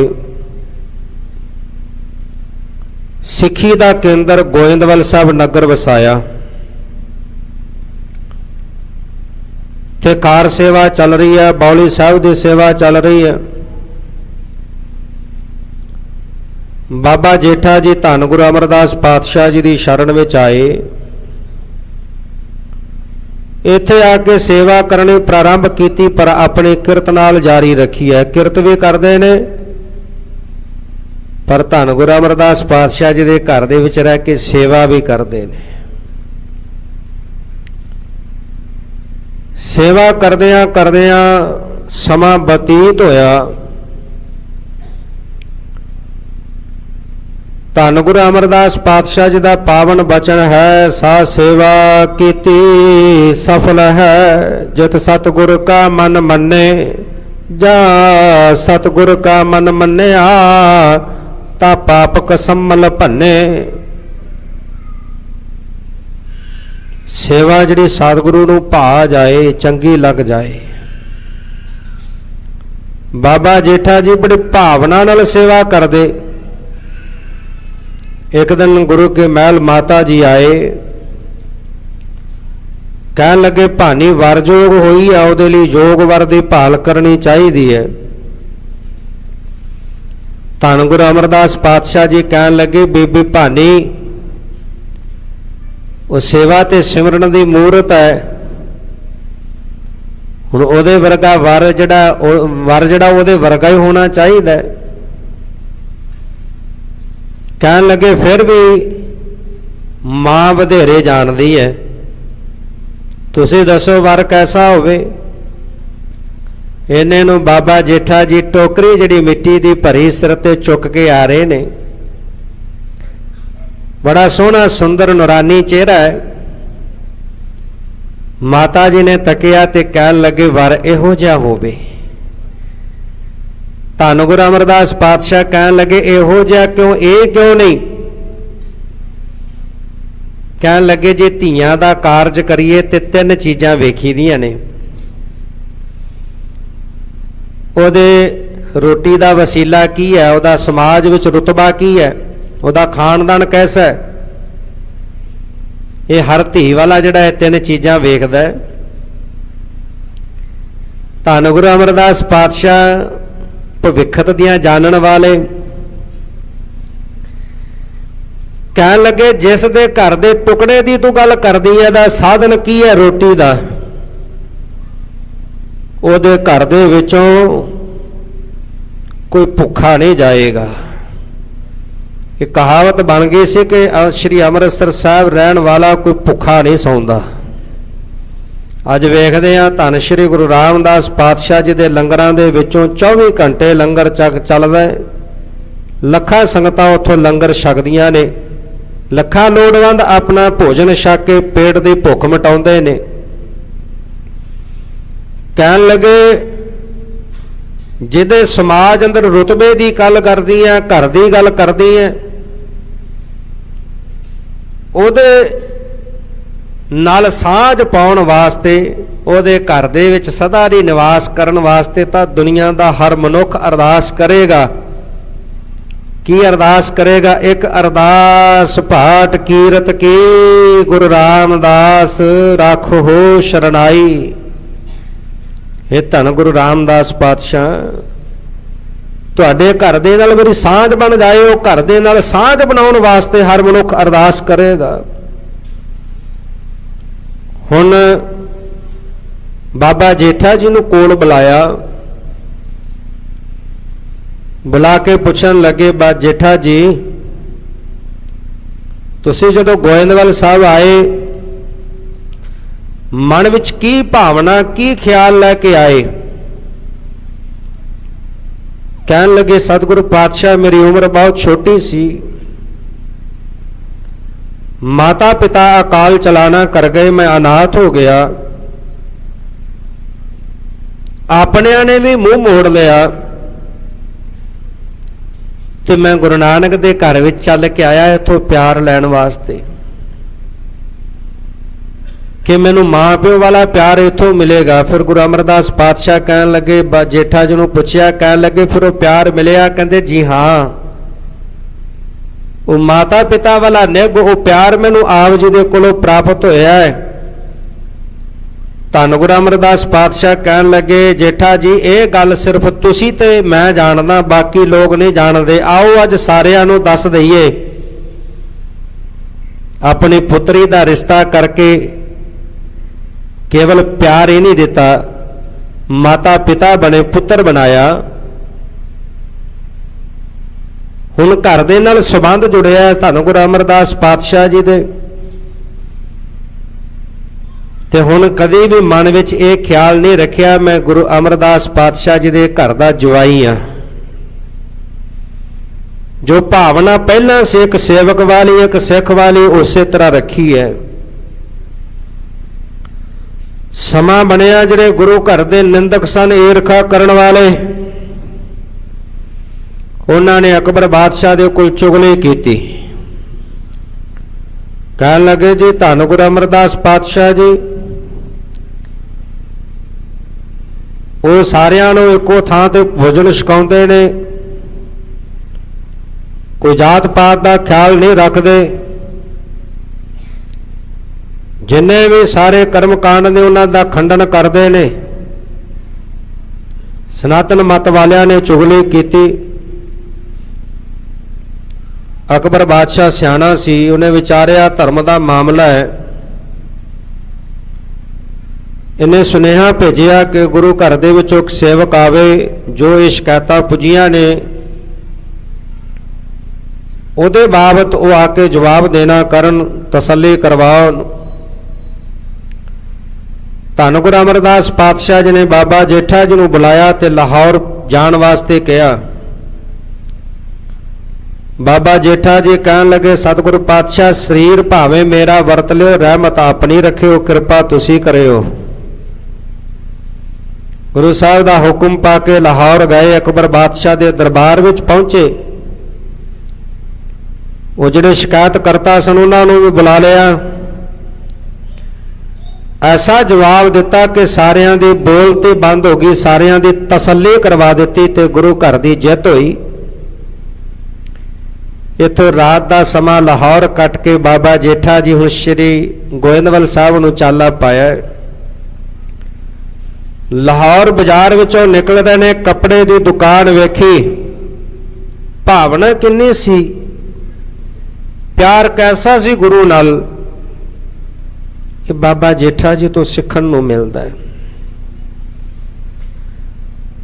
ਸਿੱਖੀ ਦਾ ਕੇਂਦਰ ਗੋਇੰਦਵਾਲ ਸਾਹਿਬ ਨਗਰ ਵਸਾਇਆ ਤੇ ਕਾਰ ਸੇਵਾ ਚੱਲ ਰਹੀ ਹੈ, ਬੌਲੀ ਸਾਹਿਬ ਦੀ ਸੇਵਾ ਚੱਲ ਰਹੀ ਹੈ। ਬਾਬਾ ਜੇਠਾ ਜੀ ਧੰਨ ਗੁਰੂ ਅਮਰਦਾਸ ਪਾਤਸ਼ਾਹ ਜੀ ਦੀ ਸ਼ਰਨ ਵਿੱਚ ਆਏ। ਇੱਥੇ ਆ ਕੇ ਸੇਵਾ ਕਰਨੀ ਪ੍ਰਾਰੰਭ ਕੀਤੀ, ਪਰ ਆਪਣੀ ਕਿਰਤ ਨਾਲ ਜਾਰੀ ਰੱਖੀ ਹੈ। ਕਿਰਤ ਵੀ ਕਰਦੇ ਨੇ, ਪਰ ਧੰਨ ਗੁਰੂ ਅਮਰਦਾਸ ਪਾਤਸ਼ਾਹ ਜੀ ਦੇ ਘਰ ਦੇ ਵਿੱਚ ਰਹਿ ਕੇ ਸੇਵਾ ਵੀ ਕਰਦੇ ਨੇ। ਸੇਵਾ ਕਰਦਿਆਂ ਕਰਦਿਆਂ ਸਮਾਂ ਬਤੀਤ ਹੋਇਆ। ਧੰਨ ਗੁਰੂ ਅਮਰਦਾਸ ਪਾਤਸ਼ਾਹ ਜੀ ਦਾ ਪਾਵਨ ਬਚਨ ਹੈ, ਸਾ ਸੇਵਾ ਕੀਤੀ ਸਫਲ ਹੈ, ਜਿਤ ਸਤਿਗੁਰ ਕਾ ਮਨ ਮੰਨੇ, ਜਾਂ ਸਤਿਗੁਰ ਕਾ ਮਨ ਮੰਨਿਆ, ਤਾ ਪਾਪਕ ਸੰਮਲ ਭੰਨੇ। ਸੇਵਾ ਜਿਹੜੀ ਸਤਿਗੁਰੂ ਨੂੰ ਭਾ ਜਾਏ, ਚੰਗੀ ਲੱਗ ਜਾਏ। ਬਾਬਾ ਜੇਠਾ ਜੀ ਬੜੀ ਭਾਵਨਾ ਨਾਲ ਸੇਵਾ ਕਰਦੇ। ਇੱਕ ਦਿਨ ਗੁਰੂ ਕੇ ਮਹਿਲ ਮਾਤਾ ਜੀ ਆਏ, ਕਹਿਣ ਲੱਗੇ ਭਾਨੀ ਵਰਜੋਗ ਹੋਈ ਆ, ਉਹਦੇ ਲਈ ਯੋਗ ਵਰ ਦੀ ਭਾਲ ਕਰਨੀ ਚਾਹੀਦੀ ਹੈ। ਧੰਨ ਗੁਰੂ ਅਮਰਦਾਸ ਪਾਤਸ਼ਾਹ ਜੀ ਕਹਿਣ ਲੱਗੇ ਬੀਬੀ ਭਾਨੀ ਉਹ ਸੇਵਾ ਤੇ ਸਿਮਰਨ ਦੀ ਮੂਰਤ ਹੈ। ਹੁਣ ਉਹਦੇ ਵਰਗਾ ਵਰ ਜਿਹੜਾ ਉਹਦੇ ਵਰਗਾ ਹੀ ਹੋਣਾ ਚਾਹੀਦਾ ਹੈ। ਕਹਿਣ ਲੱਗੇ ਫਿਰ ਵੀ ਮਾਂ ਵਧੇਰੇ ਜਾਣਦੀ ਹੈ, ਤੁਸੀਂ ਦੱਸੋ ਵਰ ਕੈਸਾ ਹੋਵੇ। ਇਹਨੇ ਨੂੰ ਬਾਬਾ ਜੇਠਾ ਜੀ ਟੋਕਰੀ ਜਿਹੜੀ ਮਿੱਟੀ ਦੀ ਭਰੀ ਸਿਰ ਤੇ ਚੁੱਕ ਕੇ ਆ ਰਹੇ ਨੇ। ਬੜਾ ਸੋਹਣਾ ਸੁੰਦਰ ਨੂਰਾਨੀ ਚਿਹਰਾ ਹੈ। ਮਾਤਾ ਜੀ ਨੇ ਤੱਕਿਆ ਤੇ ਕਹਿਣ ਲੱਗੇ ਵਰ ਇਹੋ ਜਿਹਾ ਹੋਵੇ। ਧੰਨ ਗੁਰੂ ਅਮਰਦਾਸ ਪਾਤਸ਼ਾਹ ਕਹਿਣ ਲੱਗੇ ਇਹੋ ਜਿਹਾ ਕਿਉਂ, ਇਹ ਕਿਉਂ ਨਹੀਂ। ਕਹਿਣ ਲੱਗੇ ਜੇ ਧੀਆਂ ਦਾ ਕਾਰਜ ਕਰੀਏ ਤੇ ਤਿੰਨ ਚੀਜ਼ਾਂ ਵੇਖੀ ਦੀਆਂ ਨੇ। ਉਹਦੇ ਰੋਟੀ ਦਾ ਵਸੀਲਾ ਕੀ ਹੈ, ਉਹਦਾ ਸਮਾਜ ਵਿੱਚ ਰੁਤਬਾ ਕੀ ਹੈ, ਉਹਦਾ ਖਾਨਦਾਨ ਕੈਸਾ ਹੈ। ਇਹ ਹਰ ਧੀ ਵਾਲਾ ਜਿਹੜਾ ਇਹ ਤਿੰਨ ਚੀਜ਼ਾਂ ਵੇਖਦਾ ਹੈ। ਧੰਨ ਗੁਰੂ ਅਮਰਦਾਸ ਪਾਤਸ਼ਾਹ ਭਵਿੱਖਤ ਦੀਆਂ ਜਾਣਨ ਵਾਲੇ ਕਹਿਣ ਲੱਗੇ ਜਿਸ ਦੇ ਘਰ ਦੇ ਟੁਕੜੇ ਦੀ ਤੂੰ ਗੱਲ ਕਰਦੀ ਹੈ ਦਾ ਸਾਧਨ ਕੀ ਹੈ ਰੋਟੀ ਦਾ, ਉਹਦੇ ਘਰ ਦੇ ਵਿੱਚੋਂ ਕੋਈ ਭੁੱਖਾ ਨਹੀਂ ਜਾਏਗਾ। ਇਹ ਕਹਾਵਤ ਬਣ ਗਈ ਸੀ ਕਿ ਸ਼੍ਰੀ ਅੰਮ੍ਰਿਤਸਰ ਸਾਹਿਬ ਰਹਿਣ ਵਾਲਾ ਕੋਈ ਭੁੱਖਾ ਨਹੀਂ ਸੌਂਦਾ। ਅੱਜ ਵੇਖਦੇ ਹਾਂ ਧੰਨ ਸ਼੍ਰੀ ਗੁਰੂ ਰਾਮਦਾਸ ਪਾਤਸ਼ਾਹ ਜੀ ਦੇ ਲੰਗਰਾਂ ਦੇ ਵਿੱਚੋਂ 24 ਘੰਟੇ ਲੰਗਰ ਚੱਲਦਾ ਹੈ। ਲੱਖਾਂ ਸੰਗਤਾਂ ਉੱਥੋਂ ਲੰਗਰ ਛਕਦੀਆਂ ਨੇ, ਲੱਖਾਂ ਲੋੜਵੰਦ ਆਪਣਾ ਭੋਜਨ ਛਕ ਕੇ ਪੇਟ ਦੀ ਭੁੱਖ ਮਿਟਾਉਂਦੇ ਨੇ। ਕਹਿਣ ਲੱਗੇ ਜਿਹਦੇ ਸਮਾਜ ਅੰਦਰ ਰੁਤਬੇ ਦੀ ਗੱਲ ਕਰਦੀ ਹੈ, ਘਰ ਦੀ ਗੱਲ ਕਰਦੀ ਹੈ, ਉਹਦੇ ਨਾਲ ਸਾਂਝ ਪਾਉਣ ਵਾਸਤੇ, ਉਹਦੇ ਘਰ ਦੇ ਵਿੱਚ ਸਦਾ ਦੀ ਨਿਵਾਸ ਕਰਨ ਵਾਸਤੇ ਤਾਂ ਦੁਨੀਆ ਦਾ ਹਰ ਮਨੁੱਖ ਅਰਦਾਸ ਕਰੇਗਾ। ਕੀ ਅਰਦਾਸ ਕਰੇਗਾ? ਇੱਕ ਅਰਦਾਸ ਪਾਠ ਕੀਰਤ ਕੀ ਗੁਰੂ ਰਾਮਦਾਸ ਰਾਖੋ ਸ਼ਰਨਾਈ। ਇਹ ਧੰਨ ਗੁਰੂ ਰਾਮਦਾਸ ਪਾਤਸ਼ਾਹ ਤੁਹਾਡੇ ਘਰ ਦੇ ਨਾਲ ਮੇਰੀ ਸਾਂਝ ਬਣ ਜਾਏ। ਉਹ ਘਰ ਦੇ ਨਾਲ ਸਾਂਝ ਬਣਾਉਣ ਵਾਸਤੇ ਹਰ ਮਨੁੱਖ ਅਰਦਾਸ ਕਰੇਗਾ। ਹੁਣ ਬਾਬਾ ਜੇਠਾ ਜੀ ਨੂੰ ਕੋਲ ਬੁਲਾਇਆ, ਬੁਲਾ ਕੇ ਪੁੱਛਣ ਲੱਗੇ ਬਾ ਜੇਠਾ ਜੀ ਤੁਸੀਂ ਜਦੋਂ ਗੋਇੰਦਵਾਲ ਸਾਹਿਬ ਆਏ ਮਨ ਵਿੱਚ ਕੀ ਭਾਵਨਾ ਕੀ ਖਿਆਲ ਲੈ ਕੇ ਆਏ? ਕਹਿਣ ਲੱਗੇ ਸਤਿਗੁਰੂ ਪਾਤਸ਼ਾਹ ਮੇਰੀ ਉਮਰ ਬਹੁਤ ਛੋਟੀ ਸੀ, ਮਾਤਾ ਪਿਤਾ ਅਕਾਲ ਚਲਾਣਾ ਕਰ ਗਏ, ਮੈਂ ਅਨਾਥ ਹੋ ਗਿਆ, ਆਪਣਿਆਂ ਨੇ ਵੀ ਮੂੰਹ ਮੋੜ ਲਿਆ ਤੇ ਮੈਂ ਗੁਰੂ ਨਾਨਕ ਦੇ ਘਰ ਵਿੱਚ ਚੱਲ ਕੇ ਆਇਆ ਇੱਥੋਂ ਪਿਆਰ ਲੈਣ ਵਾਸਤੇ ਕਿ ਮੈਨੂੰ ਮਾਂ ਪਿਓ ਵਾਲਾ ਪਿਆਰ ਇੱਥੋਂ ਮਿਲੇਗਾ। ਫਿਰ ਗੁਰੂ ਅਮਰਦਾਸ ਪਾਤਸ਼ਾਹ ਕਹਿਣ ਲੱਗੇ ਜੇਠਾ ਜੀ ਨੂੰ ਪੁੱਛਿਆ, ਕਹਿਣ ਲੱਗੇ ਫਿਰ ਉਹ ਪਿਆਰ ਮਿਲਿਆ? ਕਹਿੰਦੇ ਜੀ ਹਾਂ, ਉਹ ਮਾਤਾ ਪਿਤਾ ਵਾਲਾ ਨਿੱਘ ਉਹ ਪਿਆਰ ਮੈਨੂੰ ਆਪ ਜੀ ਦੇ ਕੋਲੋਂ ਪ੍ਰਾਪਤ ਹੋਇਆ ਹੈ। ਧੰਨ ਗੁਰੂ ਅਮਰਦਾਸ ਪਾਤਸ਼ਾਹ ਕਹਿਣ ਲੱਗੇ ਜੇਠਾ ਜੀ ਇਹ ਗੱਲ ਸਿਰਫ ਤੁਸੀਂ ਤੇ ਮੈਂ ਜਾਣਦਾ, ਬਾਕੀ ਲੋਕ ਨਹੀਂ ਜਾਣਦੇ। ਆਓ ਅੱਜ ਸਾਰਿਆਂ ਨੂੰ ਦੱਸ ਦਈਏ। ਆਪਣੀ ਪੁੱਤਰੀ ਦਾ ਰਿਸ਼ਤਾ ਕਰਕੇ ਕੇਵਲ ਪਿਆਰ ਹੀ ਨਹੀਂ ਦਿੱਤਾ, ਮਾਤਾ ਪਿਤਾ ਬਣੇ, ਪੁੱਤਰ ਬਣਾਇਆ। ਹੁਣ ਘਰ ਦੇ ਨਾਲ ਸੰਬੰਧ ਜੁੜਿਆ ਧੰਨ ਗੁਰੂ ਅਮਰਦਾਸ ਪਾਤਸ਼ਾਹ ਜੀ ਦੇ। ਤੇ ਹੁਣ ਕਦੇ ਵੀ ਮਨ ਵਿੱਚ ਇਹ ਖਿਆਲ ਨਹੀਂ ਰੱਖਿਆ ਮੈਂ ਗੁਰੂ ਅਮਰਦਾਸ ਪਾਤਸ਼ਾਹ ਜੀ ਦੇ ਘਰ ਦਾ ਜਵਾਈ ਹਾਂ। ਜੋ ਭਾਵਨਾ ਪਹਿਲਾਂ ਸੀ ਇੱਕ ਸੇਵਕ ਵਾਲੀ ਇੱਕ ਸਿੱਖ ਵਾਲੀ, ਉਸੇ ਤਰ੍ਹਾਂ ਰੱਖੀ ਹੈ। ਸਮਾਂ ਬਣਿਆ ਜਿਹੜੇ ਗੁਰੂ ਘਰ ਦੇ ਨਿੰਦਕ ਸਨ, ਈਰਖਾ ਕਰਨ ਵਾਲੇ, ਉਹਨਾਂ ਨੇ ਅਕਬਰ ਬਾਦਸ਼ਾਹ ਦੇ ਕੋਲ ਚੁਗਲੀ ਕੀਤੀ। ਕਹਿਣ ਲੱਗੇ ਜੀ ਧੰਨ ਗੁਰੂ ਅਮਰਦਾਸ ਪਾਤਸ਼ਾਹ ਜੀ ਉਹ ਸਾਰਿਆਂ ਨੂੰ ਇੱਕੋ ਥਾਂ ਤੇ ਭੋਜਨ ਛਕਾਉਂਦੇ ਨੇ, ਕੋਈ ਜਾਤ ਪਾਤ ਦਾ ਖਿਆਲ ਨਹੀਂ ਰੱਖਦੇ, ਜਿੰਨੇ ਵੀ ਸਾਰੇ ਕਰਮ ਕਾਂਡ ਨੇ ਉਹਨਾਂ ਦਾ ਖੰਡਨ ਕਰਦੇ ਨੇ। ਸਨਾਤਨ ਮਤ ਵਾਲਿਆਂ ਨੇ ਚੁਗਲੀ ਕੀਤੀ। ਅਕਬਰ ਬਾਦਸ਼ਾਹ ਸਿਆਣਾ ਸੀ, ਉਹਨੇ ਵਿਚਾਰਿਆ ਧਰਮ ਦਾ ਮਾਮਲਾ ਹੈ। ਇਹਨੇ ਸੁਨੇਹਾ ਭੇਜਿਆ ਕਿ ਗੁਰੂ ਘਰ ਦੇ ਵਿੱਚੋਂ ਇੱਕ ਸੇਵਕ ਆਵੇ, ਜੋ ਇਹ ਸ਼ਿਕਾਇਤਾਂ ਪੁੱਜੀਆਂ ਨੇ ਉਹਦੇ ਬਾਬਤ ਉਹ ਆ ਕੇ ਜਵਾਬ ਦੇਣਾ ਕਰਨ, ਤਸੱਲੀ ਕਰਵਾਉਣ। ਧੰਨ ਗੁਰੂ ਅਮਰਦਾਸ ਪਾਤਸ਼ਾਹ ਜੀ ਨੇ ਬਾਬਾ ਜੇਠਾ ਜੀ ਨੂੰ ਬੁਲਾਇਆ ਤੇ ਲਾਹੌਰ ਜਾਣ ਵਾਸਤੇ ਕਿਹਾ। ਬਾਬਾ ਜੇਠਾ ਜੀ ਕਹਿਣ ਲੱਗੇ ਸਤਿਗੁਰੂ ਪਾਤਸ਼ਾਹ ਸਰੀਰ ਭਾਵੇਂ ਮੇਰਾ ਵਰਤ ਲਿਓ, ਰਹਿਮਤ ਆਪਣੀ ਰੱਖਿਓ, ਕਿਰਪਾ ਤੁਸੀਂ ਕਰਿਓ। ਗੁਰੂ ਸਾਹਿਬ ਦਾ ਹੁਕਮ ਪਾ ਕੇ ਲਾਹੌਰ ਗਏ, ਅਕਬਰ ਬਾਦਸ਼ਾਹ ਦੇ ਦਰਬਾਰ ਵਿੱਚ ਪਹੁੰਚੇ। ਉਹ ਜਿਹੜੇ ਸ਼ਿਕਾਇਤਕਰਤਾ ਸਨ ਉਹਨਾਂ ਨੂੰ ਵੀ ਬੁਲਾ ਲਿਆ। ਐਸਾ ਜਵਾਬ ਦਿੱਤਾ ਕਿ ਸਾਰਿਆਂ ਦੀ ਬੋਲਤੀ ਬੰਦ ਹੋ ਗਈ, ਸਾਰਿਆਂ ਦੀ ਤਸੱਲੀ ਕਰਵਾ ਦਿੱਤੀ ਤੇ ਗੁਰੂ ਘਰ ਦੀ ਜਿੱਤ ਹੋਈ। ਇੱਥੋਂ ਰਾਤ ਦਾ ਸਮਾਂ ਲਾਹੌਰ ਕੱਟ ਕੇ ਬਾਬਾ ਜੇਠਾ ਜੀ ਹੁਣ ਸ਼੍ਰੀ ਗੋਇੰਦਵਾਲ ਸਾਹਿਬ ਨੂੰ ਚਾਲਾ ਪਾਇਆ। ਲਾਹੌਰ ਬਾਜ਼ਾਰ ਵਿੱਚੋਂ ਨਿਕਲ ਰਹੇ ਨੇ, ਕੱਪੜੇ ਦੀ ਦੁਕਾਨ ਵੇਖੀ, ਭਾਵਨਾ ਕਿੰਨੀ ਸੀ, ਪਿਆਰ ਕੈਸਾ ਸੀ ਗੁਰੂ ਨਾਲ, ਇਹ ਬਾਬਾ ਜੇਠਾ ਜੀ ਤੋਂ ਸਿੱਖਣ ਨੂੰ ਮਿਲਦਾ ਹੈ।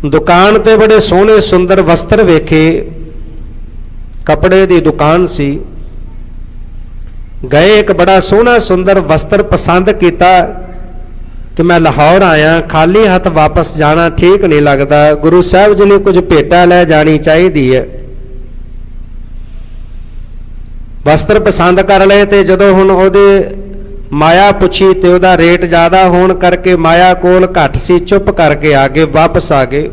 ਦੁਕਾਨ ਤੇ ਬੜੇ ਸੋਹਣੇ ਸੁੰਦਰ ਵਸਤਰ ਵੇਖੇ, ਕੱਪੜੇ ਦੀ ਦੁਕਾਨ ਸੀ, ਗਏ ਇੱਕ ਬੜਾ ਸੋਹਣਾ ਸੁੰਦਰ ਵਸਤਰ ਪਸੰਦ ਕੀਤਾ ਕਿ ਮੈਂ ਲਾਹੌਰ ਆਇਆ, ਖਾਲੀ ਹੱਥ ਵਾਪਸ ਜਾਣਾ ਠੀਕ ਨਹੀਂ ਲੱਗਦਾ, ਗੁਰੂ ਸਾਹਿਬ ਜੀ ਨੇ ਕੁਝ ਭੇਟਾ ਲੈ ਜਾਣੀ ਚਾਹੀਦੀ ਹੈ। ਵਸਤਰ ਪਸੰਦ ਕਰ ਲਏ ਤੇ ਜਦੋਂ ਹੁਣ ਉਹਦੇ ਮਾਇਆ ਪੁੱਛੀ ਤੇ ਉਹਦਾ ਰੇਟ ਜ਼ਿਆਦਾ ਹੋਣ ਕਰਕੇ ਮਾਇਆ ਕੋਲ ਘੱਟ ਸੀ, ਚੁੱਪ ਕਰਕੇ ਆ ਗਏ, ਵਾਪਸ ਆ ਗਏ।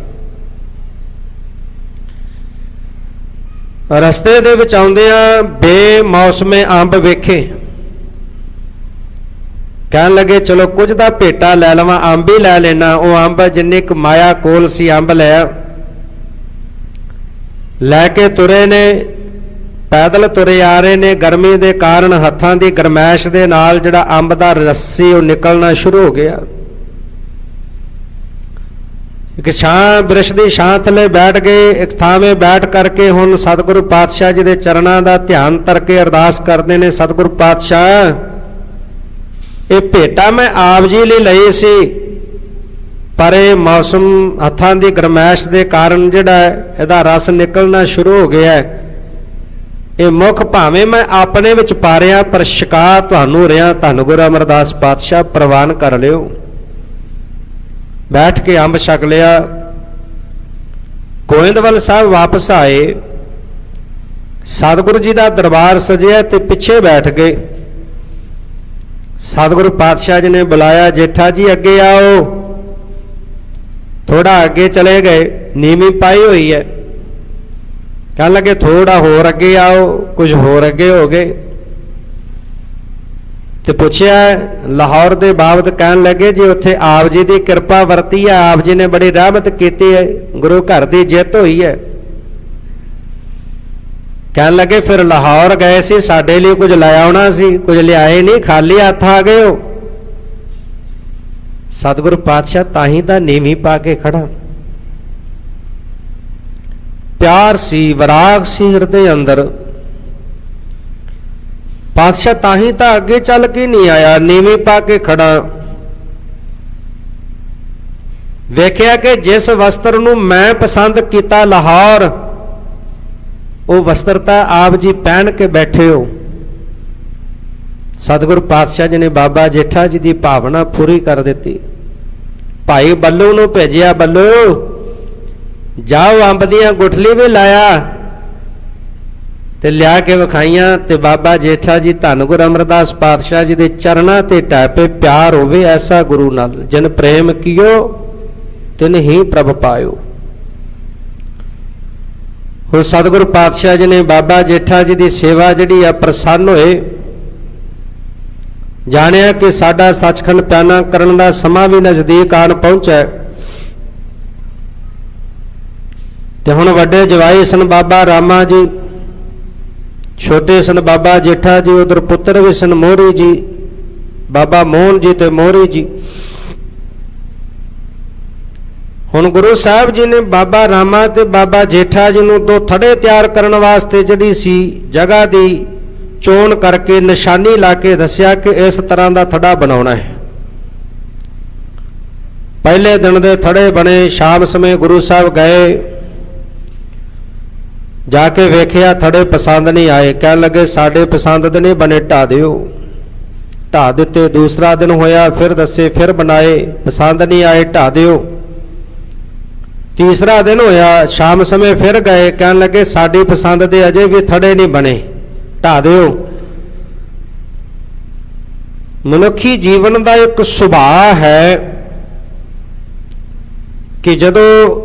ਰਸਤੇ ਦੇ ਵਿੱਚ ਆਉਂਦਿਆਂ ਬੇਮੌਸਮੇ ਅੰਬ ਵੇਖੇ, ਕਹਿਣ ਲੱਗੇ ਚਲੋ ਕੁਝ ਦਾ ਭੇਟਾ ਲੈ ਲਵਾਂ, ਅੰਬ ਹੀ ਲੈ ਲੈਣਾ। ਉਹ ਅੰਬ ਜਿੰਨੇ ਕੁ ਮਾਇਆ ਕੋਲ ਸੀ ਅੰਬ ਲੈ ਕੇ ਤੁਰੇ ਨੇ, ਪੈਦਲ ਤੁਰੇ ਆ ਰਹੇ ਨੇ। ਗਰਮੀ ਦੇ ਕਾਰਨ ਹੱਥਾਂ ਦੀ ਗਰਮੈਸ਼ ਦੇ ਨਾਲ ਜਿਹੜਾ ਅੰਬ ਦਾ ਰਸ ਸੀ ਉਹ ਨਿਕਲਣਾ ਸ਼ੁਰੂ ਹੋ ਗਿਆ। ਇੱਕ ਛਾਂ, ਬ੍ਰਿਸ਼ ਦੀ ਛਾਂ ਥੱਲੇ ਬੈਠ ਗਏ। ਇੱਕ ਥਾਵੇਂ ਬੈਠ ਕਰਕੇ ਹੁਣ ਸਤਿਗੁਰੂ ਪਾਤਸ਼ਾਹ ਜੀ ਦੇ ਚਰਨਾਂ ਦਾ ਧਿਆਨ ਧਰ ਕੇ ਅਰਦਾਸ ਕਰਦੇ ਨੇ, ਸਤਿਗੁਰੂ ਪਾਤਸ਼ਾਹ ਇਹ ਭੇਟਾ ਮੈਂ ਆਪ ਜੀ ਲਈ ਲਈ ਸੀ, ਪਰ ਇਹ ਮੌਸਮ ਹੱਥਾਂ ਦੀ ਗਰਮੈਸ਼ ਦੇ ਕਾਰਨ ਜਿਹੜਾ ਇਹਦਾ ਰਸ ਨਿਕਲਣਾ ਸ਼ੁਰੂ ਹੋ ਗਿਆ। ਇਹ ਮੁੱਖ ਭਾਵੇਂ ਮੈਂ ਆਪਣੇ ਵਿੱਚ ਪਾ ਰਿਹਾ, ਪਰ ਸ਼ਿਕਾ ਤੁਹਾਨੂੰ ਰਿਹਾ, ਧੰਨ ਗੁਰੂ ਅਮਰਦਾਸ ਪਾਤਸ਼ਾਹ ਪ੍ਰਵਾਨ ਕਰ ਲਿਓ। ਬੈਠ ਕੇ ਅੰਬ ਛਕ ਲਿਆ। ਗੋਇੰਦਵਾਲ ਸਾਹਿਬ ਵਾਪਸ ਆਏ, ਸਤਿਗੁਰੂ ਜੀ ਦਾ ਦਰਬਾਰ ਸਜਿਆ ਤੇ ਪਿੱਛੇ ਬੈਠ ਗਏ। ਸਤਿਗੁਰੂ ਪਾਤਸ਼ਾਹ ਜੀ ਨੇ ਬੁਲਾਇਆ, ਜੇਠਾ ਜੀ ਅੱਗੇ ਆਓ। ਥੋੜਾ ਅੱਗੇ ਚਲੇ ਗਏ, ਨੀਵੀਂ ਪਾਈ ਹੋਈ ਹੈ। ਕਹਿਣ ਲੱਗੇ ਥੋੜਾ ਹੋਰ ਅੱਗੇ ਆਓ, ਕੁਝ ਹੋਰ ਅੱਗੇ ਹੋ ਗਏ ਤੇ ਪੁੱਛਿਆ ਲਾਹੌਰ ਦੇ ਬਾਬਤ। ਕਹਿਣ ਲੱਗੇ ਜੀ ਉੱਥੇ ਆਪ ਜੀ ਦੀ ਕਿਰਪਾ ਵਰਤੀ ਹੈ, ਆਪ ਜੀ ਨੇ ਬੜੀ ਰਹਿਮਤ ਕੀਤੀ ਹੈ, ਗੁਰੂ ਘਰ ਦੀ ਜਿੱਤ ਹੋਈ ਹੈ। ਕਹਿਣ ਲੱਗੇ ਫਿਰ ਲਾਹੌਰ ਗਏ ਸੀ, ਸਾਡੇ ਲਈ ਕੁਝ ਲੈ ਆਉਣਾ ਸੀ, ਕੁਝ ਲਿਆਏ ਨਹੀਂ, ਖਾਲੀ ਹੱਥ ਆ ਗਏ ਹੋ। ਸਤਿਗੁਰੂ ਪਾਤਸ਼ਾਹ ਤਾਂ ਹੀ ਤਾਂ ਨੀਵੀਂ ਪਾ ਕੇ ਖੜਾ। ਪਿਆਰ ਸੀ, ਵਿਰਾਗ ਸੀ ਹਿਰਦੇ ਅੰਦਰ। ਪਾਤਸ਼ਾਹ ਤਾਂ ਹੀ ਤਾਂ ਅੱਗੇ ਚੱਲ ਕੇ ਨਹੀਂ ਆਇਆ, ਨੀਵੀਂ ਪਾ ਕੇ ਖੜਾ। ਵੇਖਿਆ ਕਿ ਜਿਸ ਵਸਤਰ ਨੂੰ ਮੈਂ ਪਸੰਦ ਕੀਤਾ ਲਾਹੌਰ, ਉਹ ਵਸਤਰ ਤਾਂ ਆਪ ਜੀ ਪਹਿਨ ਕੇ ਬੈਠੇ ਹੋ। ਸਤਿਗੁਰੂ ਪਾਤਸ਼ਾਹ ਜੀ ਨੇ ਬਾਬਾ ਜੇਠਾ ਜੀ ਦੀ ਭਾਵਨਾ ਪੂਰੀ ਕਰ ਦਿੱਤੀ। ਭਾਈ ਬੱਲੂ ਨੂੰ ਭੇਜਿਆ, ਬੱਲੂ ਜਾਓ ਅੰਬ ਦੀਆਂ ਗੁਠਲੀ ਵੀ ਲਾਇਆ ਤੇ ਲਿਆ ਕੇ ਵਿਖਾਈਆਂ। ਤੇ ਬਾਬਾ ਜੇਠਾ ਜੀ ਧੰਨ ਗੁਰੂ ਅਮਰਦਾਸ ਪਾਤਸ਼ਾਹ ਜੀ ਦੇ ਚਰਨਾਂ ਤੇ ਟੈਪੇ। ਪਿਆਰ ਹੋਵੇ ਐਸਾ ਗੁਰੂ ਨਾਲ, ਜਿਨ ਪ੍ਰੇਮ ਕੀਓ ਤਿਨ ਹੀ ਪ੍ਰਭ ਪਾਇਓ। ਹੁਣ ਸਤਿਗੁਰੂ ਪਾਤਸ਼ਾਹ ਜੀ ਨੇ ਬਾਬਾ ਜੇਠਾ ਜੀ ਦੀ ਸੇਵਾ ਜਿਹੜੀ ਆ ਪ੍ਰਸੰਨ ਹੋਏ। ਜਾਣਿਆ ਕਿ ਸਾਡਾ ਸੱਚਖੰਡ ਪਿਆਨਾ ਕਰਨ ਦਾ ਸਮਾਂ ਵੀ ਨਜ਼ਦੀਕ ਆਣ ਪਹੁੰਚਿਆ ਤੇ ਹੁਣ ਵੱਡੇ ਜਵਾਈ ਸਨ ਬਾਬਾ ਰਾਮਾ ਜੀ, ਛੋਟੇ ਸਨ ਬਾਬਾ ਜੇਠਾ ਜੀ, ਉਧਰ ਪੁੱਤਰ ਵੀ ਸਨ ਮੋਹਰੀ ਜੀ, ਬਾਬਾ ਮੋਹਨ ਜੀ ਤੇ ਮੋਹਰੀ ਜੀ। ਹੁਣ ਗੁਰੂ ਸਾਹਿਬ ਜੀ ਨੇ ਬਾਬਾ ਰਾਮਾ ਤੇ ਬਾਬਾ ਜੇਠਾ ਜੀ ਨੂੰ ਦੋ ਥੜੇ ਤਿਆਰ ਕਰਨ ਵਾਸਤੇ ਜਿਹੜੀ ਸੀ ਜਗ੍ਹਾ ਦੀ ਚੋਣ ਕਰਕੇ ਨਿਸ਼ਾਨੀ ਲਾ ਕੇ ਦੱਸਿਆ ਕਿ ਇਸ ਤਰ੍ਹਾਂ ਦਾ ਥੜਾ ਬਣਾਉਣਾ ਹੈ। ਪਹਿਲੇ ਦਿਨ ਦੇ ਥੜੇ ਬਣੇ। ਸ਼ਾਮ ਸਮੇਂ ਗੁਰੂ ਸਾਹਿਬ ਗਏ, ਜਾ ਕੇ ਵੇਖਿਆ ਥੜੇ ਪਸੰਦ ਨਹੀਂ ਆਏ। ਕਹਿਣ ਲੱਗੇ ਸਾਡੇ ਪਸੰਦ ਦੇ ਨਹੀਂ ਬਣੇ, ਢਾ ਦਿਓ। ਢਾ ਦਿੱਤੇ। ਦੂਸਰਾ ਦਿਨ ਹੋਇਆ, ਫਿਰ ਦੱਸੇ, ਫਿਰ ਬਣਾਏ, ਪਸੰਦ ਨਹੀਂ ਆਏ, ਢਾ ਦਿਓ। ਤੀਸਰਾ ਦਿਨ ਹੋਇਆ, ਸ਼ਾਮ ਸਮੇਂ ਫਿਰ ਗਏ, ਕਹਿਣ ਲੱਗੇ ਸਾਡੀ ਪਸੰਦ ਦੇ ਅਜੇ ਵੀ ਥੜੇ ਨਹੀਂ ਬਣੇ, ਢਾ ਦਿਓ। ਮਨੁੱਖੀ ਜੀਵਨ ਦਾ ਇੱਕ ਸੁਭਾਅ ਹੈ ਕਿ ਜਦੋਂ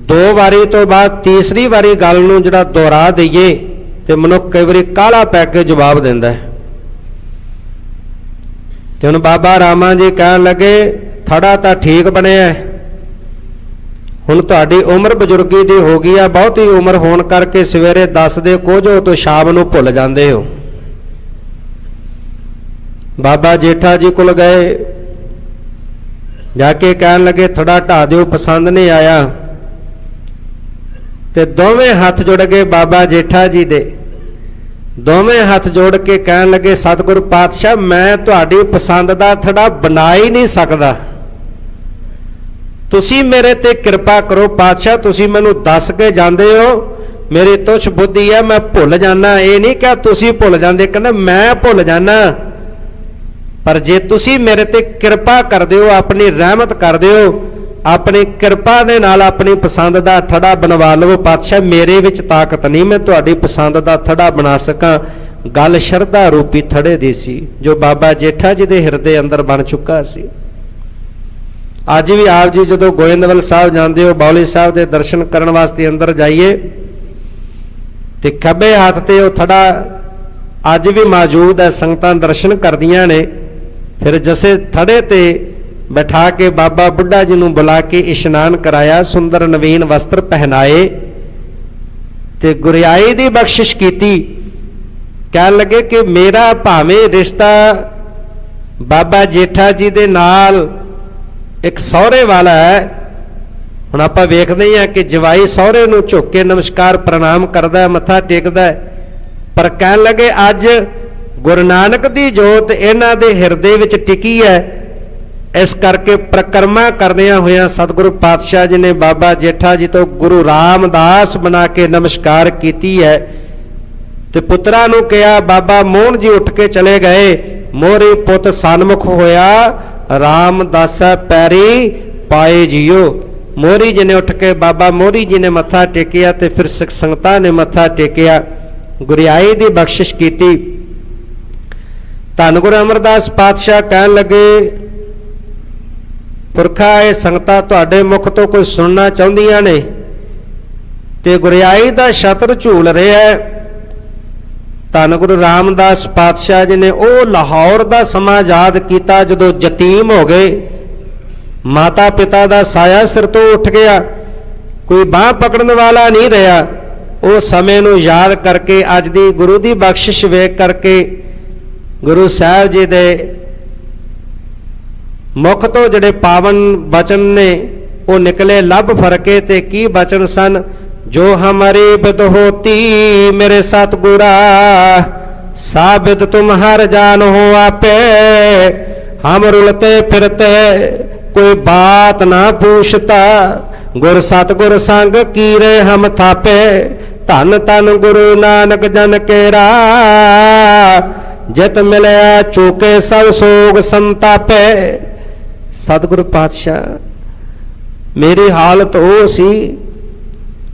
ਦੋ ਵਾਰੀ ਤੋਂ ਬਾਅਦ ਤੀਸਰੀ ਵਾਰੀ ਗੱਲ ਨੂੰ ਜਿਹੜਾ ਦੁਹਰਾ ਦਈਏ ਤੇ ਮਨੁੱਖ ਕਈ ਵਾਰੀ ਕਾਹਲਾ ਪੈ ਕੇ ਜਵਾਬ ਦਿੰਦਾ ਹੈ। ਤੇ ਹੁਣ ਬਾਬਾ ਰਾਮਾ ਜੀ ਕਹਿਣ ਲੱਗੇ ਥੜਾ ਤਾਂ ਠੀਕ ਬਣਿਆ, ਹੁਣ ਤੁਹਾਡੀ ਉਮਰ ਬਜ਼ੁਰਗੀ ਦੀ ਹੋ ਗਈ ਆ, ਬਹੁਤੀ ਉਮਰ ਹੋਣ ਕਰਕੇ ਸਵੇਰੇ ਦੱਸਦੇ ਕੁਝ ਹੋ ਤੋਂ ਸ਼ਾਮ ਨੂੰ ਭੁੱਲ ਜਾਂਦੇ ਹੋ। ਬਾਬਾ ਜੇਠਾ ਜੀ ਕੋਲ ਗਏ, ਜਾ ਕੇ ਕਹਿਣ ਲੱਗੇ ਥੜਾ ਢਾ ਦਿਓ, ਪਸੰਦ ਨਹੀਂ ਆਇਆ। ਤੇ ਦੋਵੇਂ ਹੱਥ ਜੁੜ ਗਏ ਬਾਬਾ ਜੇਠਾ ਜੀ ਦੇ, ਦੋਵੇਂ ਹੱਥ ਜੋੜ ਕੇ ਕਹਿਣ ਲੱਗੇ ਸਤਿਗੁਰੂ ਪਾਤਸ਼ਾਹ ਮੈਂ ਤੁਹਾਡੀ ਪਸੰਦ ਦਾ ਥੜਾ ਬਣਾ ਹੀ ਨਹੀਂ ਸਕਦਾ, ਤੁਸੀਂ ਮੇਰੇ ਤੇ ਕਿਰਪਾ ਕਰੋ ਪਾਤਸ਼ਾਹ, ਤੁਸੀਂ ਮੈਨੂੰ ਦੱਸ ਕੇ ਜਾਂਦੇ ਹੋ, ਮੇਰੀ ਤੁਛ ਬੁੱਧੀ ਹੈ, ਮੈਂ ਭੁੱਲ ਜਾਣਾ। ਇਹ ਨਹੀਂ ਕਿ ਤੁਸੀਂ ਭੁੱਲ ਜਾਂਦੇ, ਕਹਿੰਦਾ ਮੈਂ ਭੁੱਲ ਜਾਣਾ, ਪਰ ਜੇ ਤੁਸੀਂ ਮੇਰੇ ਤੇ ਕਿਰਪਾ ਕਰਦੇ ਹੋ, ਆਪਣੀ ਰਹਿਮਤ ਕਰਦੇ ਹੋ, ਆਪਣੀ ਕਿਰਪਾ ਦੇ ਨਾਲ ਆਪਣੀ ਪਸੰਦ ਦਾ ਥੜਾ ਬਣਵਾ ਲਵੋ ਪਾਤਸ਼ਾਹ, ਮੇਰੇ ਵਿੱਚ ਤਾਕਤ ਨਹੀਂ ਮੈਂ ਤੁਹਾਡੀ ਪਸੰਦ ਦਾ ਥੜਾ ਬਣਾ ਸਕਾਂ। ਗੱਲ ਸ਼ਰਧਾ ਰੂਪੀ ਥੜੇ ਦੀ ਸੀ ਜੋ ਬਾਬਾ ਜੇਠਾ ਜੀ ਦੇ ਹਿਰਦੇ ਅੰਦਰ ਬਣ ਚੁੱਕਾ ਸੀ। ਅੱਜ ਵੀ ਆਪ ਜੀ ਜਦੋਂ ਗੋਇੰਦਵਾਲ ਸਾਹਿਬ ਜਾਂਦੇ ਹੋ, ਬਾਉਲੀ ਸਾਹਿਬ ਦੇ ਦਰਸ਼ਨ ਕਰਨ ਵਾਸਤੇ ਅੰਦਰ ਜਾਈਏ ਤੇ ਖੱਬੇ ਹੱਥ ਤੇ ਉਹ ਥੜਾ ਅੱਜ ਵੀ ਮੌਜੂਦ ਹੈ, ਸੰਗਤਾਂ ਦਰਸ਼ਨ ਕਰਦੀਆਂ ਨੇ। ਫਿਰ ਜਸੇ ਥੜੇ ਤੇ ਬਿਠਾ ਕੇ ਬਾਬਾ ਬੁੱਢਾ ਜੀ ਨੂੰ ਬੁਲਾ ਕੇ ਇਸ਼ਨਾਨ ਕਰਾਇਆ, ਸੁੰਦਰ ਨਵੀਨ ਵਸਤਰ ਪਹਿਨਾਏ ਤੇ ਗੁਰਿਆਈ ਦੀ ਬਖਸ਼ਿਸ਼ ਕੀਤੀ। ਕਹਿਣ ਲੱਗੇ ਕਿ ਮੇਰਾ ਭਾਵੇਂ ਰਿਸ਼ਤਾ ਬਾਬਾ ਜੇਠਾ ਜੀ ਦੇ ਨਾਲ ਇੱਕ ਸਹੁਰੇ ਵਾਲਾ ਹੈ, ਹੁਣ ਆਪਾਂ ਵੇਖਦੇ ਹਾਂ ਕਿ ਜਵਾਈ ਸਹੁਰੇ ਨੂੰ ਝੁੱਕ ਕੇ ਨਮਸਕਾਰ ਪ੍ਰਣਾਮ ਕਰਦਾ, ਮੱਥਾ ਟੇਕਦਾ, ਪਰ ਕਹਿਣ ਲੱਗੇ ਅੱਜ ਗੁਰੂ ਨਾਨਕ ਦੀ ਜੋਤ ਇਹਨਾਂ ਦੇ ਹਿਰਦੇ ਵਿੱਚ ਟਿਕੀ ਹੈ, ਇਸ ਕਰਕੇ ਪ੍ਰਕਰਮਾ ਕਰਦਿਆਂ ਹੋਇਆਂ ਸਤਿਗੁਰੂ ਪਾਤਸ਼ਾਹ ਜੀ ਨੇ ਬਾਬਾ ਜੇਠਾ ਜੀ ਤੋਂ ਗੁਰੂ ਰਾਮਦਾਸ ਬਣਾ ਕੇ ਨਮਸਕਾਰ ਕੀਤੀ ਹੈ। ਤੇ ਪੁੱਤਰਾਂ ਨੂੰ ਕਿਹਾ, ਬਾਬਾ ਮੋਹਨ ਜੀ ਉੱਠ ਕੇ ਚਲੇ ਗਏ, ਮੋਹਰੇ ਪੁੱਤ ਸਨਮੁਖ ਹੋਇਆ, ਰਾਮਦਾਸਾ ਪੈਰੀ ਪਾਏ ਜੀਓ। ਮੋਹਰੀ ਜੀ ਨੇ ਉੱਠ ਕੇ ਬਾਬਾ ਮੋਹਰੀ ਜੀ ਨੇ ਮੱਥਾ ਟੇਕਿਆ ਤੇ ਫਿਰ ਸਿੱਖ ਸੰਗਤਾਂ ਨੇ ਮੱਥਾ ਟੇਕਿਆ, ਗੁਰਿਆਈ ਦੀ ਬਖਸ਼ਿਸ਼ ਕੀਤੀ। ਧੰਨ ਗੁਰੂ ਅਮਰਦਾਸ ਪਾਤਸ਼ਾਹ ਕਹਿਣ ਲੱਗੇ ਪੁਰਖਾ ਇਹ ਸੰਗਤਾਂ ਤੁਹਾਡੇ ਮੁਖ ਤੋਂ ਕੋਈ ਸੁਣਨਾ ਚਾਹੁੰਦੀਆਂ ਨੇ ਤੇ ਗੁਰਿਆਈ ਦਾ ਛਤਰ ਝੂਲ ਰਿਹਾ ਹੈ। ਧੰਨ ਗੁਰੂ ਰਾਮਦਾਸ ਪਾਤਸ਼ਾਹ ਜੀ ਨੇ ਉਹ ਲਾਹੌਰ ਦਾ ਸਮਾਂ ਯਾਦ ਕੀਤਾ ਜਦੋਂ ਯਤੀਮ ਹੋ ਗਏ, ਮਾਤਾ ਪਿਤਾ ਦਾ ਸਾਇਆ ਸਿਰ ਤੋਂ ਉੱਠ ਗਿਆ, ਕੋਈ ਬਾਂਹ ਪਕੜਨ ਵਾਲਾ ਨਹੀਂ ਰਿਹਾ। ਉਹ ਸਮੇਂ ਨੂੰ ਯਾਦ ਕਰਕੇ ਅੱਜ ਦੀ ਗੁਰੂ ਦੀ ਬਖਸ਼ਿਸ਼ ਵੇਖ ਕਰਕੇ ਗੁਰੂ ਸਾਹਿਬ ਜੀ ਦੇ ਮੁਖ ਤੋਂ ਜਿਹੜੇ ਪਾਵਨ ਬਚਨ ਨੇ ਉਹ ਨਿਕਲੇ ਲੱਭ ਫਰਕੇ। ਤੇ ਕੀ ਬਚਨ ਸਨ? ਜੋ ਹਮਾਰੀ ਬਿਦ ਹੋਤੀ ਮੇਰੇ ਸਤਿਗੁਰਾ, ਸਾਬਿਦ ਤੁਮ ਹਰ ਜਾਨ ਹੋ ਆਪੇ, ਹਮ ਰੁਲਤੇ ਫਿਰਤੇ ਕੋਈ ਬਾਤ ਨਾ ਪੂਛਤਾ, ਗੁਰ ਸਤਿਗੁਰ ਸੰਗ ਕੀਰੇ ਹਮ ਥਾਪੇ, ਧੰਨ ਧੰਨ ਗੁਰੂ ਨਾਨਕ ਜਨ ਕੇਰਾ, ਜਿਤ ਮਿਲਿਆ ਚੂਕੇ ਸਭ ਸੋਗ ਸੰਤਾਪੇ। ਸਤਿਗੁਰੂ ਪਾਤਸ਼ਾਹ ਮੇਰੀ ਹਾਲਤ ਉਹ ਸੀ,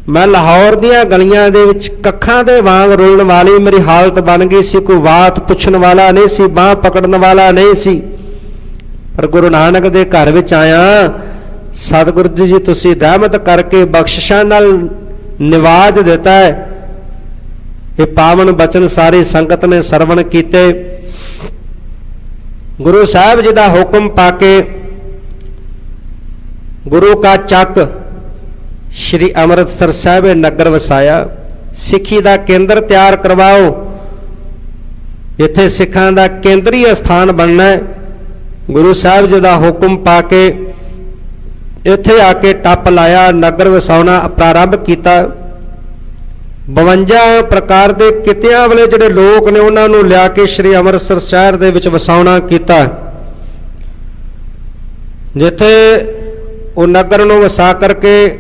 ਮੈਂ ਲਾਹੌਰ ਦੀਆਂ ਗਲੀਆਂ ਦੇ ਵਿੱਚ ਕੱਖਾਂ ਦੇ ਵਾਂਗ ਰੋਲਣ ਵਾਲੀ ਮੇਰੀ ਹਾਲਤ ਬਣ ਗਈ ਸੀ, ਕੋਈ ਬਾਤ ਪੁੱਛਣ ਵਾਲਾ ਨਹੀਂ ਸੀ, ਬਾਂਹ ਪਕੜਨ ਵਾਲਾ ਨਹੀਂ ਸੀ। ਪਰ ਗੁਰੂ ਨਾਨਕ ਦੇ ਘਰ ਵਿੱਚ ਆਇਆ, ਸਤਿਗੁਰੂ ਜੀ ਤੁਸੀਂ ਰਹਿਮਤ ਕਰਕੇ ਬਖਸ਼ਿਸ਼ਾਂ ਨਾਲ ਨਿਵਾਜ ਦਿੱਤਾ ਹੈ। ਇਹ ਪਾਵਨ ਬਚਨ ਸਾਰੀ ਸੰਗਤ ਨੇ ਸਰਵਣ ਕੀਤੇ। ਗੁਰੂ ਸਾਹਿਬ ਜੀ ਦਾ ਹੁਕਮ ਪਾ ਕੇ ਗੁਰੂ ਕਾ ਚੱਕ ਸ਼੍ਰੀ ਅੰਮ੍ਰਿਤਸਰ ਸਾਹਿਬ ਨਗਰ ਵਸਾਇਆ, ਸਿੱਖੀ ਦਾ ਕੇਂਦਰ ਤਿਆਰ ਕਰਵਾਓ, ਇੱਥੇ ਸਿੱਖਾਂ ਦਾ ਕੇਂਦਰੀ ਸਥਾਨ ਬਣਨਾ ਹੈ। ਗੁਰੂ ਸਾਹਿਬ ਜੀ ਦਾ ਹੁਕਮ ਪਾ ਕੇ ਇੱਥੇ ਆ ਕੇ ਟੱਪ ਲਾਇਆ, ਨਗਰ ਵਸਾਉਣਾ ਪ੍ਰਾਰੰਭ ਕੀਤਾ। 52 ਪ੍ਰਕਾਰ ਦੇ ਕਿੱਤਿਆਂ ਵਾਲੇ ਜਿਹੜੇ ਲੋਕ ਨੇ ਉਹਨਾਂ ਨੂੰ ਲਿਆ ਕੇ ਸ਼੍ਰੀ ਅੰਮ੍ਰਿਤਸਰ ਸ਼ਹਿਰ ਦੇ ਵਿੱਚ ਵਸਾਉਣਾ ਕੀਤਾ। ਜਿੱਥੇ ਉਹ ਨਗਰ ਨੂੰ ਵਸਾ ਕਰਕੇ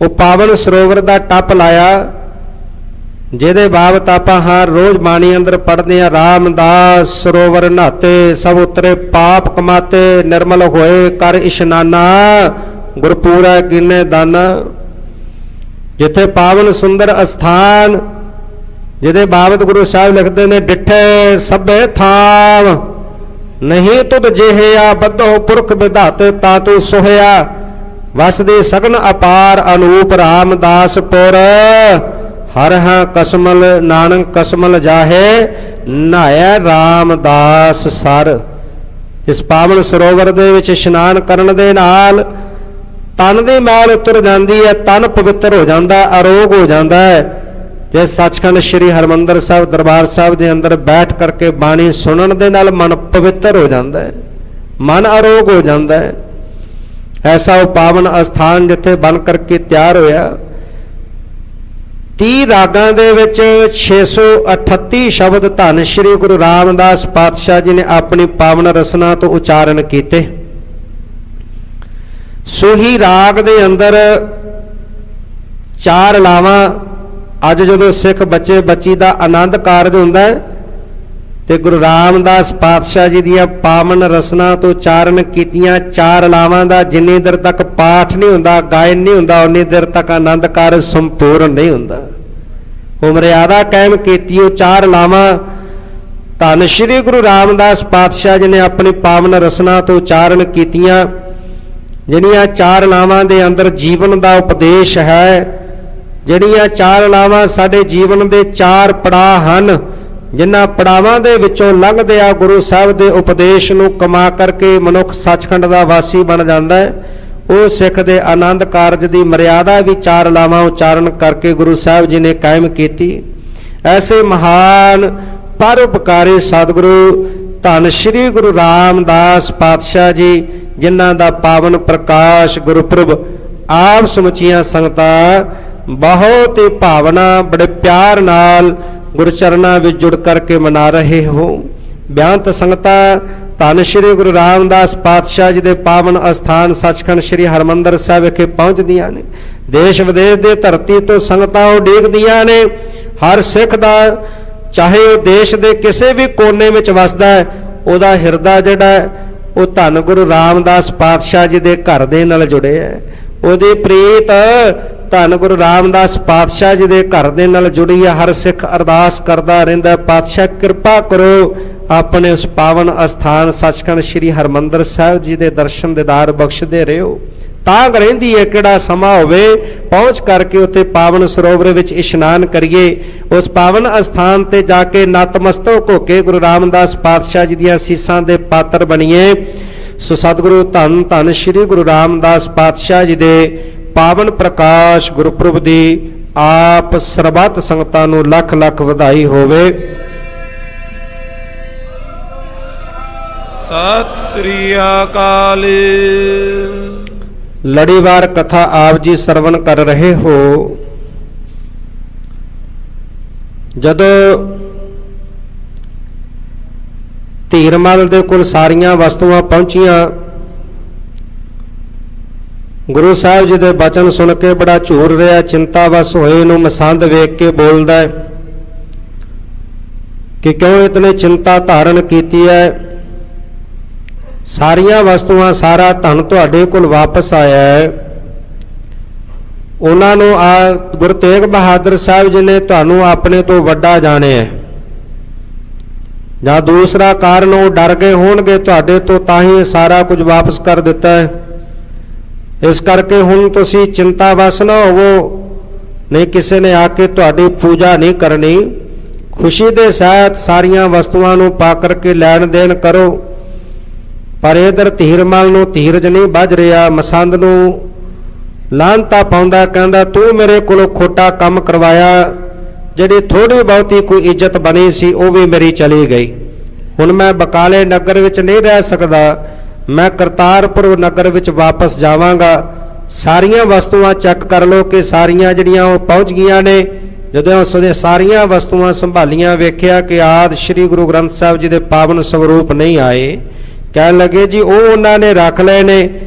ਉਹ ਪਾਵਨ ਸਰੋਵਰ ਦਾ ਟੱਪ ਲਾਇਆ, ਜਿਹਦੇ ਬਾਬਤ ਆਪਾਂ ਹਰ ਰੋਜ਼ ਬਾਣੀ ਅੰਦਰ ਪੜ੍ਹਦੇ ਹਾਂ, ਰਾਮਦਾਸ ਸਰੋਵਰ ਨਹਾਤੇ ਸਭ ਉਤਰੇ ਪਾਪ ਕਮਾਤੇ, ਨਿਰਮਲ ਹੋਏ ਕਰ ਇਸ਼ਨਾਨਾ, ਗੁਰਪੂਰਾ ਕੀਨੇ ਦਾਨਾ। ਜਿੱਥੇ ਪਾਵਨ ਸੁੰਦਰ ਅਸਥਾਨ ਜਿਹਦੇ ਬਾਬਤ ਗੁਰੂ ਸਾਹਿਬ ਲਿਖਦੇ ਨੇ, ਡਿਠੇ ਸਭੇ ਥਾਮ ਨਹੀਂ ਤੁਧ ਜਿਹਿਆ, ਬੱਧੋ ਪੁਰਖ ਵਿਧਾਤੇ ਤਾ ਤੂੰ ਸੋਹਿਆ, ਵਸਦੇ ਸਗਨ ਅਪਾਰ ਅਨੂਪ ਰਾਮਦਾਸਪੁਰ, ਹਰ ਹਾਂ ਕਸਮਲ ਨਾਨਕ ਕਸਮਲ ਜਾਹੇ ਨਹਾਇਆ ਰਾਮਦਾਸ ਸਰ। ਇਸ ਪਾਵਨ ਸਰੋਵਰ ਦੇ ਵਿੱਚ ਇਸ਼ਨਾਨ ਕਰਨ ਦੇ ਨਾਲ ਤਨ ਦੀ ਮੈਲ ਉਤਰ ਜਾਂਦੀ ਹੈ, ਤਨ ਪਵਿੱਤਰ ਹੋ ਜਾਂਦਾ, ਅਰੋਗ ਹੋ ਜਾਂਦਾ ਹੈ। ਤੇ ਸੱਚਖੰਡ ਸ੍ਰੀ ਹਰਿਮੰਦਰ ਸਾਹਿਬ ਦਰਬਾਰ ਸਾਹਿਬ ਦੇ ਅੰਦਰ ਬੈਠ ਕਰਕੇ ਬਾਣੀ ਸੁਣਨ ਦੇ ਨਾਲ ਮਨ ਪਵਿੱਤਰ ਹੋ ਜਾਂਦਾ ਹੈ, ਮਨ ਅਰੋਗ ਹੋ ਜਾਂਦਾ ਹੈ। ਐਸਾ ਉਹ ਪਾਵਨ ਅਸਥਾਨ ਜਿੱਥੇ ਬਣ ਕਰਕੇ ਤਿਆਰ ਹੋਇਆ। 30 ਰਾਗਾਂ ਦੇ ਵਿੱਚ 638 ਸ਼ਬਦ ਧੰਨ ਸ਼੍ਰੀ ਗੁਰੂ ਰਾਮਦਾਸ ਪਾਤਸ਼ਾਹ ਜੀ ਨੇ ਆਪਣੀ ਪਾਵਨ ਰਸਨਾ ਤੋਂ ਉਚਾਰਨ ਕੀਤੇ। ਸੋਹੀ ਰਾਗ ਦੇ ਅੰਦਰ 4 ਲਾਵਾਂ। ਅੱਜ ਜਦੋਂ ਸਿੱਖ ਬੱਚੇ ਬੱਚੀ ਦਾ ਆਨੰਦ ਕਾਰਜ ਹੁੰਦਾ ਹੈ ਤੇ ਗੁਰੂ ਰਾਮਦਾਸ ਪਾਤਸ਼ਾਹ ਜੀ ਦੀਆਂ ਪਾਵਨ ਰਸਨਾ ਤੋਂ ਉਚਾਰਨ ਕੀਤੀਆਂ 4 ਲਾਵਾਂ ਦਾ ਜਿੰਨੀ ਦੇਰ ਤੱਕ ਪਾਠ ਨਹੀਂ ਹੁੰਦਾ, ਗਾਇਨ ਨਹੀਂ ਹੁੰਦਾ, ਉਨੀ ਦੇਰ ਤੱਕ ਆਨੰਦ ਕਾਰਜ ਸੰਪੂਰਨ ਨਹੀਂ ਹੁੰਦਾ। ਉਹ ਮਰਿਆਦਾ ਕਾਇਮ ਕੀਤੀ। ਉਹ 4 ਲਾਵਾਂ ਧੰਨ ਸ਼੍ਰੀ ਗੁਰੂ ਰਾਮਦਾਸ ਪਾਤਸ਼ਾਹ ਜੀ ਨੇ ਆਪਣੀ ਪਾਵਨ ਰਸਨਾ ਤੋਂ ਉਚਾਰਨ ਕੀਤੀਆਂ, ਜਿਹੜੀਆਂ 4 ਲਾਵਾਂ ਦੇ ਅੰਦਰ ਜੀਵਨ ਦਾ ਉਪਦੇਸ਼ ਹੈ। ਜਿਹੜੀਆਂ 4 ਲਾਵਾਂ ਸਾਡੇ ਜੀਵਨ ਦੇ 4 ਪੜਾਅ ਹਨ, ਜਿਨ੍ਹਾਂ ਪੜਾਵਾਂ ਦੇ ਵਿੱਚੋਂ ਲੰਘਦੇ ਆ ਗੁਰੂ ਸਾਹਿਬ ਦੇ ਉਪਦੇਸ਼ ਨੂੰ ਕਮਾ ਕਰਕੇ ਮਨੁੱਖ ਸੱਚਖੰਡ ਦਾ ਵਾਸੀ ਬਣ ਜਾਂਦਾ ਹੈ। ਉਹ ਸਿੱਖ ਦੇ ਆਨੰਦ ਕਾਰਜ ਦੀ ਮਰਿਆਦਾ ਵੀ 4 ਲਾਵਾਂ ਉਚਾਰਨ ਕਰਕੇ ਗੁਰੂ ਸਾਹਿਬ ਜੀ ਨੇ ਕਾਇਮ ਕੀਤੀ। ਐਸੇ ਮਹਾਨ ਪਰਉਪਕਾਰੀ ਸਤਿਗੁਰੂ ਧੰਨ ਸ਼੍ਰੀ ਗੁਰੂ ਰਾਮਦਾਸ ਪਾਤਸ਼ਾਹ ਜੀ, ਜਿਨ੍ਹਾਂ ਦਾ ਪਾਵਨ ਪ੍ਰਕਾਸ਼ ਗੁਰਪੁਰਬ ਆਪ ਸਮੁੱਚੀਆਂ ਸੰਗਤਾਂ ਬਹੁਤ ਹੀ ਭਾਵਨਾ ਬੜੇ ਪਿਆਰ ਨਾਲ ਗੁਰਚਰਨਾਂ ਵਿੱਚ ਜੁੜ ਕਰਕੇ ਮਨਾ ਰਹੇ ਹੋ। ਬਿਆੰਤ ਸੰਗਤਾਂ ਧੰਨ ਸ਼੍ਰੀ ਗੁਰੂ ਰਾਮਦਾਸ ਪਾਤਸ਼ਾਹ ਜੀ ਦੇ ਪਾਵਨ ਅਸਥਾਨ ਸੱਚਖੰਡ ਸ਼੍ਰੀ ਹਰਿਮੰਦਰ ਸਾਹਿਬ ਵਿਖੇ ਪਹੁੰਚਦੀਆਂ ਨੇ। ਦੇਸ਼ ਵਿਦੇਸ਼ ਦੇ ਧਰਤੀ ਤੋਂ ਸੰਗਤਾਂ ਉਡੀਕਦੀਆਂ ਨੇ। ਹਰ ਸਿੱਖ ਦਾ, ਚਾਹੇ ਉਹ ਦੇਸ਼ ਦੇ ਕਿਸੇ ਵੀ ਕੋਨੇ ਵਿੱਚ ਵਸਦਾ ਹੈ, ਉਹਦਾ ਹਿਰਦਾ ਜਿਹੜਾ ਉਹ ਧੰਨ ਗੁਰੂ ਰਾਮਦਾਸ ਪਾਤਸ਼ਾਹ ਜੀ ਦੇ ਘਰ ਦੇ ਨਾਲ ਜੁੜਿਆ ਹੈ। ਉਹਦੀ ਪ੍ਰੀਤ ਧੰਨ ਗੁਰੂ ਰਾਮਦਾਸ ਪਾਤਸ਼ਾਹ ਜੀ ਦੇ ਘਰ ਦੇ ਨਾਲ ਜੁੜੀ ਹੈ। ਹਰ ਸਿੱਖ ਅਰਦਾਸ ਕਰਦਾ ਰਹਿੰਦਾ, ਪਾਤਸ਼ਾਹ ਕਿਰਪਾ ਕਰੋ, ਆਪਣੇ ਉਸ ਪਾਵਨ ਅਸਥਾਨ ਸੱਚਖੰਡ ਸ੍ਰੀ ਹਰਿਮੰਦਰ ਸਾਹਿਬ ਜੀ ਦੇ ਦਰਸ਼ਨ ਦੀਦਾਰ ਬਖਸ਼ਦੇ ਰਹੋ। ਤਾਂ ਰਹਿੰਦੀ ਹੈ ਕਿਹੜਾ ਸਮਾਂ ਹੋਵੇ, ਪਹੁੰਚ ਕਰਕੇ ਉੱਥੇ ਪਾਵਨ ਸਰੋਵਰ ਵਿੱਚ ਇਸ਼ਨਾਨ ਕਰੀਏ। ਉਸ ਪਾਵਨ ਅਸਥਾਨ ਤੇ ਜਾ ਕੇ ਨਤਮਸਤਕ ਹੋ ਕੇ ਗੁਰੂ ਰਾਮਦਾਸ ਪਾਤਸ਼ਾਹ ਜੀ ਦੀਆਂ ਸੀਸਾਂ ਦੇ ਪਾਤਰ ਬਣੀਏ। ਸੋ ਸਤਿਗੁਰੂ ਧੰਨ ਧੰਨ ਸ਼੍ਰੀ ਗੁਰੂ ਰਾਮਦਾਸ ਪਾਤਸ਼ਾਹ ਜੀ ਦੇ ਪਾਵਨ ਪ੍ਰਕਾਸ਼ ਗੁਰਪੁਰਬ ਦੀ ਆਪ ਸਰਬੱਤ ਸੰਗਤਾਂ ਨੂੰ ਲੱਖ ਲੱਖ ਵਧਾਈ ਹੋਵੇ।
ਸਤਿ ਸ੍ਰੀ ਅਕਾਲ।
ਲੜੀਵਾਰ ਕਥਾ ਆਪ ਜੀ ਸਰਵਣ ਕਰ ਰਹੇ ਹੋ। ਜਦੋਂ ਧੀਰਮਲ ਦੇ ਕੋਲ ਸਾਰੀਆਂ ਵਸਤੂਆਂ ਪਹੁੰਚੀਆਂ, ਗੁਰੂ ਸਾਹਿਬ ਜੀ ਦੇ ਬਚਨ ਸੁਣ ਕੇ ਬੜਾ ਝੂਰ ਰਿਹਾ, ਚਿੰਤਾਵਸ ਹੋਏ ਨੂੰ ਮਸੰਦ ਵੇਖ ਕੇ ਬੋਲਦਾ ਹੈ ਕਿ ਕਿਉਂ ਇਤਨੇ ਚਿੰਤਾ ਧਾਰਨ ਕੀਤੀ ਹੈ। ਸਾਰੀਆਂ ਵਸਤੂਆਂ, ਸਾਰਾ ਧਨ ਤੁਹਾਡੇ ਕੋਲ ਵਾਪਸ ਆਇਆ ਹੈ। ਉਹਨਾਂ ਨੂੰ ਗੁਰੂ ਤੇਗ ਬਹਾਦਰ ਸਾਹਿਬ ਜੀ ਨੇ ਤੁਹਾਨੂੰ ਆਪਣੇ ਤੋਂ ਵੱਡਾ ਜਾਣਿਆ ਹੈ, ਜਾਂ ਦੂਸਰਾ ਕਾਰਨ ਉਹ ਡਰ ਗਏ ਹੋਣਗੇ ਤੁਹਾਡੇ ਤੋਂ, ਤਾਂ ਹੀ ਇਹ ਸਾਰਾ ਕੁਝ ਵਾਪਸ ਕਰ ਦਿੱਤਾ ਹੈ। ਇਸ ਕਰਕੇ ਹੁਣ ਤੁਸੀਂ ਚਿੰਤਾਵਸ ਨਾ ਹੋਵੋ, ਨਹੀਂ ਕਿਸੇ ਨੇ ਆ ਕੇ ਤੁਹਾਡੀ ਪੂਜਾ ਨਹੀਂ ਕਰਨੀ। ਖੁਸ਼ੀ ਦੇ ਸਹਿਤ ਸਾਰੀਆਂ ਵਸਤੂਆਂ ਨੂੰ ਪਾ ਕਰਕੇ ਲੈਣ ਦੇਣ ਕਰੋ। ਪਰ ਇਧਰ ਧੀਰਮਲ ਨੂੰ ਧੀਰਜ ਨਹੀਂ ਵੱਜ ਰਿਹਾ, ਮਸੰਦ ਨੂੰ ਲਾਂਤਾ ਪਾਉਂਦਾ, ਕਹਿੰਦਾ ਤੂੰ ਮੇਰੇ ਕੋਲੋਂ ਖੋਟਾ ਕੰਮ ਕਰਵਾਇਆ, ਜਿਹੜੀ ਥੋੜੀ ਬਹੁਤੀ ਕੋਈ ਇੱਜ਼ਤ ਬਣੀ ਸੀ ਉਹ ਵੀ ਮੇਰੀ ਚਲੀ ਗਈ। ਹੁਣ ਮੈਂ ਬਕਾਲੇ ਨਗਰ ਵਿੱਚ ਨਹੀਂ ਰਹਿ ਸਕਦਾ, ਮੈਂ ਕਰਤਾਰਪੁਰ ਨਗਰ ਵਿੱਚ ਵਾਪਸ ਜਾਵਾਂਗਾ। ਸਾਰੀਆਂ ਵਸਤੂਆਂ ਚੈੱਕ ਕਰ ਲਓ ਕਿ ਸਾਰੀਆਂ ਜਿਹੜੀਆਂ ਉਹ ਪਹੁੰਚ ਗਈਆਂ ਨੇ। ਜਦੋਂ ਉਸਦੇ ਸਾਰੀਆਂ ਵਸਤੂਆਂ ਸੰਭਾਲੀਆਂ, ਵੇਖਿਆ ਕਿ ਆਦਿ ਸ੍ਰੀ ਗੁਰੂ ਗ੍ਰੰਥ ਸਾਹਿਬ ਜੀ ਦੇ ਪਾਵਨ ਸਰੂਪ ਨਹੀਂ ਆਏ। ਕਹਿਣ ਲੱਗੇ ਜੀ ਉਹ ਉਹਨਾਂ ਨੇ ਰੱਖ ਲਏ ਨੇ।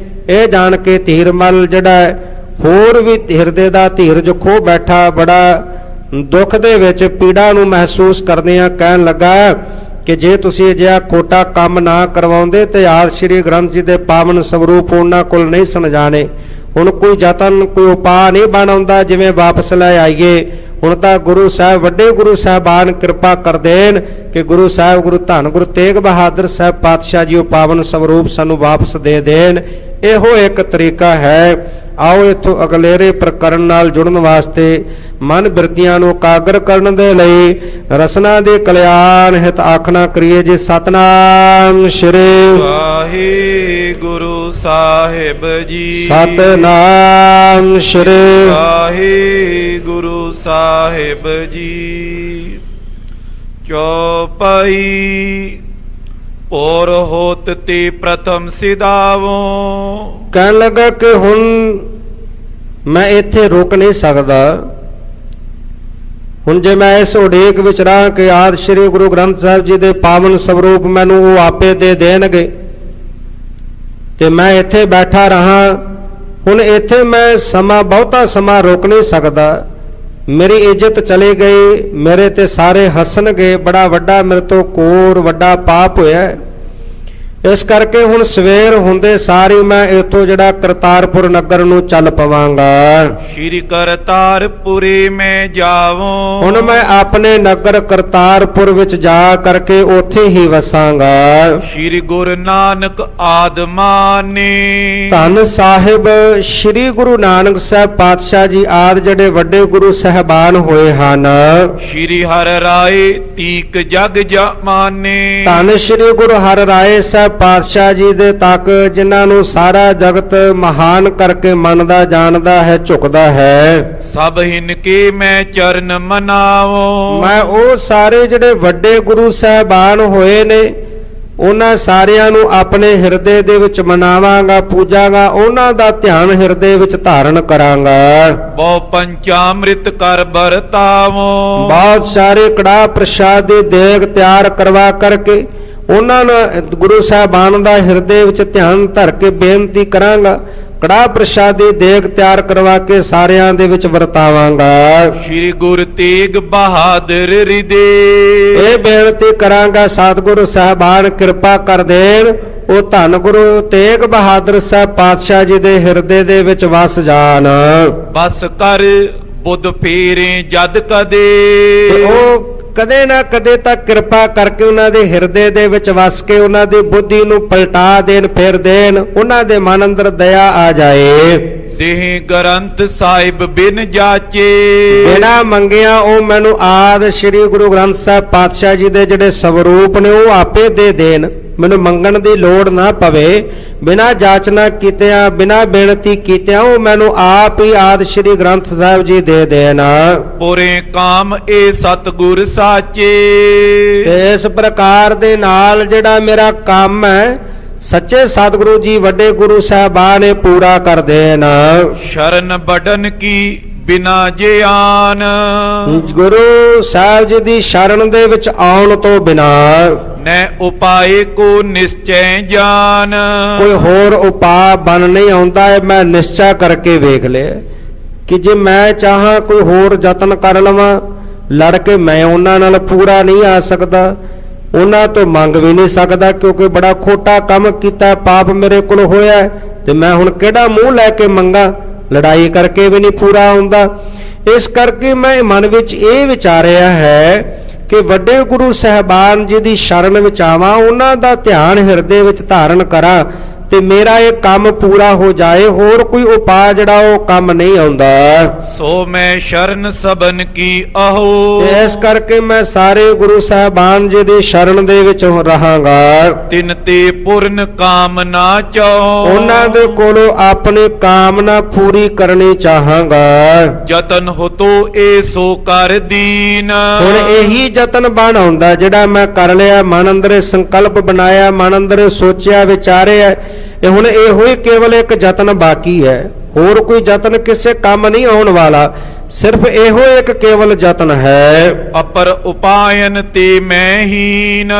ਇਹ ਜਾਣ ਕੇ ਧੀਰਮਲ ਜਿਹੜਾ ਹੋਰ ਵੀ ਹਿਰਦੇ ਦਾ ਧੀਰਜ ਖੋ ਬੈਠਾ, ਬੜਾ ਦੁੱਖ ਦੇ ਵਿੱਚ ਪੀੜਾ ਨੂੰ ਮਹਿਸੂਸ ਕਰਦਿਆਂ ਕਹਿਣ ਲੱਗਾ ਕਿ ਜੇ ਤੁਸੀਂ ਅਜਿਹਾ ਖੋਟਾ ਕੰਮ ਨਾ ਕਰਵਾਉਂਦੇ ਤੇ ਆਦਿ ਸ੍ਰੀ ਗ੍ਰੰਥ ਜੀ ਦੇ ਪਾਵਨ ਸਰੂਪ ਉਹਨਾਂ ਕੋਲ ਨਹੀਂ ਸਮਝਾਣੇ। ਹੁਣ ਕੋਈ ਯਤਨ, ਕੋਈ ਉਪਾਅ ਨਹੀਂ ਬਣ ਆਉਂਦਾ ਜਿਵੇਂ ਵਾਪਸ ਲੈ ਆਈਏ। ਹੁਣ ਤਾਂ ਗੁਰੂ ਸਾਹਿਬ, ਵੱਡੇ ਗੁਰੂ ਸਾਹਿਬਾਨ ਕਿਰਪਾ ਕਰ ਦੇਣ ਕਿ ਗੁਰੂ ਸਾਹਿਬ, ਗੁਰੂ ਧੰਨ ਗੁਰੂ ਤੇਗ ਬਹਾਦਰ ਸਾਹਿਬ ਪਾਤਸ਼ਾਹ ਜੀ ਉਹ ਪਾਵਨ ਸਰੂਪ ਸਾਨੂੰ ਵਾਪਸ ਦੇ ਦੇਣ। ਇਹੋ ਇੱਕ ਤਰੀਕਾ ਹੈ। ਆਓ ਇੱਥੋਂ ਅਗਲੇਰੇ ਪ੍ਰਕਰਨ ਨਾਲ ਜੁੜਨ ਵਾਸਤੇ ਮਨ ਬਿਰਤੀਆਂ ਨੂੰ ਇਕਾਗਰ ਕਰਨ ਦੇ ਲਈ ਰਸਨਾ ਦੇ ਕਲਿਆਣ ਹਿਤ ਆਖਣਾ ਕਰੀਏ ਜੀ। ਸਤਨਾਮ ਸ੍ਰੀ
ਵਾਹਿਗੁਰੂ ਸਾਹਿਬ ਜੀ।
ਸਤਨਾਮ ਸ੍ਰੀ
ਵਾਹਿਗੁਰੂ ਸਾਹਿਬ ਜੀ। ਚੌਪਈ ਔਰ ਹੋਤ ਤੇ ਪ੍ਰਥਮ ਸਿਧਾਵੋ।
ਕਹਿਣ ਲੱਗਾ ਕਿ ਹੁਣ ਮੈਂ ਇੱਥੇ ਰੁਕ ਨਹੀਂ ਸਕਦਾ। ਹੁਣ ਜੇ ਮੈਂ ਇਸ ਉਡੀਕ ਵਿੱਚ ਰਹਾਂ ਕਿ ਆਦਿ ਸ੍ਰੀ ਗੁਰੂ ਗ੍ਰੰਥ ਸਾਹਿਬ ਜੀ ਦੇ ਪਾਵਨ ਸਰੂਪ ਮੈਨੂੰ ਉਹ ਆਪੇ ਦੇ ਦੇਣਗੇ ਤੇ ਮੈਂ ਇੱਥੇ ਬੈਠਾ ਰਹਾਂ। ਹੁਣ ਇੱਥੇ ਮੈਂ ਸਮਾਂ ਬਹੁਤਾ ਸਮਾਂ ਰੁਕ ਨਹੀਂ ਸਕਦਾ। ਮੇਰੀ ਇੱਜ਼ਤ ਚਲੀ ਗਈ, ਮੇਰੇ ਤੇ ਸਾਰੇ ਹੱਸਣਗੇ, ਬੜਾ ਵੱਡਾ ਮੇਰੇ ਤੋਂ ਕੋਰ ਵੱਡਾ ਪਾਪ ਹੋਇਆ। ਇਸ ਕਰਕੇ ਹੁਣ ਸਵੇਰ ਹੁੰਦੇ ਸਾਰੀ ਮੈਂ ਇੱਥੋਂ ਜਿਹੜਾ ਕਰਤਾਰਪੁਰ ਨਗਰ ਨੂੰ ਚੱਲ ਪਵਾਂਗਾ।
ਸ਼੍ਰੀ ਕਰਤਾਰਪੁਰੇ ਮੈਂ ਜਾਵਾਂ।
ਹੁਣ ਮੈਂ ਆਪਣੇ ਨਗਰ ਕਰਤਾਰਪੁਰ ਵਿੱਚ ਜਾ ਕਰਕੇ ਉੱਥੇ ਹੀ ਵਸਾਂਗਾ।
ਸ਼੍ਰੀ ਗੁਰੂ ਨਾਨਕ ਆਦਮਾਨੇ।
ਧੰਨ ਸਾਹਿਬ ਸ਼੍ਰੀ ਗੁਰੂ ਨਾਨਕ ਸਾਹਿਬ ਪਾਤਸ਼ਾਹ ਜੀ ਆਦਿ ਜਿਹੜੇ ਵੱਡੇ ਗੁਰੂ ਸਹਿਬਾਨ ਹੋਏ ਹਨ।
ਸ਼੍ਰੀ ਹਰਿ ਰਾਏ ਤੀਕ ਜਗ ਜਮਾਨੇ।
ਧੰਨ ਸ਼੍ਰੀ ਗੁਰੂ ਹਰਿ ਰਾਏ ਸਾਹਿਬ ਪਾਤਸ਼ਾਹ ਜੀ ਦੇ ਤੱਕ ਜਿਨ੍ਹਾਂ ਨੂੰ ਸਾਰਾ ਜਗਤ ਮਹਾਨ ਕਰਕੇ ਮੰਨਦਾ ਜਾਣਦਾ ਹੈ, ਝੁਕਦਾ ਹੈ।
ਸਭ ਹਿਨ ਕੇ ਮੈਂ ਚਰਨ ਮਨਾਵੋ।
ਮੈਂ ਉਹ ਸਾਰੇ ਜਿਹੜੇ ਵੱਡੇ ਗੁਰੂ ਸਾਹਿਬਾਨ ਹੋਏ ਨੇ ਉਹਨਾਂ ਸਾਰਿਆਂ ਨੂੰ ਆਪਣੇ ਹਿਰਦੇ ਦੇ ਵਿੱਚ ਮਨਾਵਾਂਗਾ, ਪੂਜਾਂਗਾ, ਉਹਨਾਂ ਦਾ ਧਿਆਨ ਹਿਰਦੇ ਵਿੱਚ ਧਾਰਨ ਕਰਾਂਗਾ।
ਬਹੁ ਪੰਚਾਮ੍ਰਿਤ ਕਰ ਵਰਤਾਵੋ।
ਬਹੁਤ ਸਾਰੇ ਕੜਾਹ ਪ੍ਰਸ਼ਾਦ ਦੀ ਦੇਗ ਤਿਆਰ ਕਰਵਾ ਕਰਕੇ ਉਹਨਾਂ ਨੂੰ ਗੁਰੂ ਸਾਹਿਬਾਨ ਦਾ ਹਿਰਦੇ ਵਿੱਚ ਧਿਆਨ ਧਰ ਕੇ ਬੇਨਤੀ ਕਰਾਂਗਾ। ਕੜਾਹ ਪ੍ਰਸ਼ਾਦ ਦੀ ਦੇਗ ਤਿਆਰ ਕਰਵਾ ਕੇ ਸਾਰਿਆਂ ਦੇ ਵਿੱਚ ਵਰਤਾਵਾਂਗਾ।
ਸ਼੍ਰੀ ਗੁਰੂ ਤੇਗ ਬਹਾਦਰ ਹਿਰਦੇ।
ਇਹ ਬੇਨਤੀ ਕਰਾਂਗਾ ਸਤਿਗੁਰੂ ਸਾਹਿਬਾਨ ਕਿਰਪਾ ਕਰ ਦੇਣ, ਉਹ ਧੰਨ ਗੁਰੂ ਤੇਗ ਬਹਾਦਰ ਸਾਹਿਬ ਪਾਤਸ਼ਾਹ ਜੀ ਦੇ ਹਿਰਦੇ ਦੇ ਵਿੱਚ ਵਸ ਜਾਣ।
ਬਸ ਕਰ ਬੁੱਧ ਫੇਰੇ ਜਦ ਕਦੇ।
ਤੇ ਉਹ ਕਦੇ ਨਾ ਕਦੇ ਤਾਂ ਕਿਰਪਾ ਕਰਕੇ ਉਹਨਾਂ ਦੇ ਹਿਰਦੇ ਦੇ ਵਿੱਚ ਵਸ ਕੇ ਉਹਨਾਂ ਦੀ ਬੁੱਧੀ ਨੂੰ ਪਲਟਾ ਦੇਣ, ਫੇਰ ਦੇਣ, ਉਹਨਾਂ ਦੇ ਮਨ ਅੰਦਰ ਦਇਆ ਆ ਜਾਏ।
ਦੇਹ ਗ੍ਰੰਥ ਸਾਹਿਬ ਬਿਨ ਜਾਚੇ।
ਬਿਨਾਂ ਮੰਗਿਆ ਉਹ ਮੈਨੂੰ ਆਦਿ ਸ੍ਰੀ ਗੁਰੂ ਗ੍ਰੰਥ ਸਾਹਿਬ ਪਾਤਸ਼ਾਹ ਜੀ ਦੇ ਜਿਹੜੇ ਸਵਰੂਪ ਨੇ ਉਹ ਆਪੇ ਦੇ ਦੇਣ, ਮੈਨੂੰ ਮੰਗਣ ਦੀ ਲੋੜ ਨਾ ਪਵੇ। ਬਿਨਾਂ ਜਾਚਨਾ ਕੀਤਿਆਂ, ਬਿਨਾਂ ਬੇਨਤੀ ਕੀਤਿਆਂ ਉਹ ਮੈਨੂੰ ਆਪ ਹੀ ਆਦਿ ਸ੍ਰੀ ਗ੍ਰੰਥ ਸਾਹਿਬ ਜੀ ਦੇ ਦੇਣ।
ਪੁਰੇ ਕਾਮ ਇਹ ਸਤਿਗੁਰ ਸਾਚੇ।
ਤੇ ਇਸ ਪ੍ਰਕਾਰ ਦੇ ਨਾਲ ਜਿਹੜਾ ਮੇਰਾ ਕੰਮ ਹੈ ਸੱਚੇ ਸਤਿਗੁਰੂ ਜੀ ਵੱਡੇ ਗੁਰੂ ਸਾਹਿਬਾਨ ਨੇ ਪੂਰਾ ਕਰ ਦੇਣ।
ਸ਼ਰਨ ਬਡਨ ਕੀ ਬਿਨਾ ਜਿਆਨ।
ਗੁਰੂ ਸਾਹਿਬ ਜੀ ਦੀ ਸ਼ਰਨ ਦੇ ਵਿੱਚ ਆਉਣ ਤੋਂ ਬਿਨਾ
ਨੈ ਉਪਾਏ ਕੋ ਨਿਸ਼ਚੈ ਜਾਨ।
ਕੋਈ ਹੋਰ ਉਪਾਅ ਬਣ ਨਹੀਂ ਆਉਂਦਾ ਹੈ। ਮੈਂ ਨਿਸ਼ਚਾ ਕਰਕੇ ਵੇਖ ਲਿਆ ਕਿ ਜੇ ਮੈਂ ਚਾਹਾਂ ਕੋਈ ਹੋਰ ਯਤਨ ਕਰ ਲਵਾਂ, ਲੜ ਕੇ ਮੈਂ ਉਹਨਾਂ ਨਾਲ ਪੂਰਾ ਨਹੀਂ ਆ ਸਕਦਾ, ਉਹਨਾਂ ਤੋਂ ਮੰਗ ਵੀ ਨਹੀਂ ਸਕਦਾ, ਕਿਉਂਕਿ ਬੜਾ ਖੋਟਾ ਕੰਮ ਕੀਤਾ, ਪਾਪ ਮੇਰੇ ਕੋਲ ਹੋਇਆ ਤੇ ਮੈਂ ਹੁਣ ਕਿਹੜਾ ਮੂੰਹ ਲੈ ਕੇ ਮੰਗਾ, ਲੜਾਈ ਕਰਕੇ ਵੀ ਨਹੀਂ ਪੂਰਾ ਹੁੰਦਾ। ਇਸ ਕਰਕੇ ਮੈਂ ਮਨ ਵਿੱਚ ਇਹ ਵਿਚਾਰਿਆ ਹੈ ਕਿ ਵੱਡੇ ਗੁਰੂ ਸਾਹਿਬਾਨ ਜੀ ਦੀ ਸ਼ਰਨ ਵਿੱਚ ਆਵਾਂ, ਉਹਨਾਂ ਦਾ ਧਿਆਨ ਹਿਰਦੇ ਵਿੱਚ ਧਾਰਨ ਕਰਾਂ ਤੇ ਮੇਰਾ ਇਹ ਕੰਮ ਪੂਰਾ ਹੋ ਜਾਏ। ਹੋਰ ਕੋਈ ਉਪਾਅ ਜਿਹੜਾ ਉਹ ਕੰਮ ਨਹੀਂ ਆਉਂਦਾ।
ਸੋ ਮੈਂ ਸ਼ਰਨ ਸਬਨ ਕੀ ਆਹੋ।
ਤੇ ਇਸ ਕਰਕੇ ਮੈਂ ਸਾਰੇ ਗੁਰੂ ਸਾਹਿਬਾਨ ਜੀ ਦੀ ਸ਼ਰਨ ਦੇ ਵਿੱਚ ਰਹਾਂਗਾ।
ਤਿਨ ਤੇ ਪੂਰਨ ਕਾਮਨਾ ਚਾਉ।
ਉਹਨਾਂ ਦੇ ਕੋਲੋਂ ਆਪਣੀ ਕਾਮਨਾ ਪੂਰੀ ਕਰਨੀ ਚਾਹਾਂਗਾ।
ਜਤਨ ਹੋਤੋ ਏ ਸੋ ਕਰ ਦੀਨ।
ਹੁਣ ਇਹੀ ਯਤਨ ਬਣ ਆਉਂਦਾ ਜਿਹੜਾ ਮੈਂ ਕਰ ਲਿਆ, ਮਨ ਅੰਦਰ ਇਹ ਸੰਕਲਪ ਬਣਾਇਆ, ਮਨ ਅੰਦਰ ਇਹ ਸੋਚਿਆ ਵਿਚਾਰਿਆ, ਇਹ ਹੁਣ ਇਹੋ ਹੀ ਕੇਵਲ ਇੱਕ ਯਤਨ ਬਾਕੀ ਹੈ। ਹੋਰ ਕੋਈ ਯਤਨ ਕਿਸੇ ਕੰਮ ਨਹੀਂ ਆਉਣ ਵਾਲਾ, ਸਿਰਫ ਇਹੋ ਇੱਕ ਕੇਵਲ ਯਤਨ ਹੈ।
ਅਪਰ ਉਪਾਇਨ ਤੇ ਮੈਂ ਹੀਨ।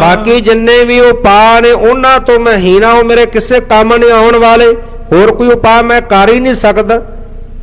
ਬਾਕੀ ਜਿੰਨੇ ਵੀ ਉਪਾਅ ਨੇ ਉਹਨਾਂ ਤੋਂ ਮੈਂ ਹੀਨ ਹਾਂ, ਉਹ ਮੇਰੇ ਕਿਸੇ ਕੰਮ ਨਹੀਂ ਆਉਣ ਵਾਲੇ। ਹੋਰ ਕੋਈ ਉਪਾਅ ਮੈਂ ਕਰ ਹੀ ਨਹੀਂ ਸਕਦਾ,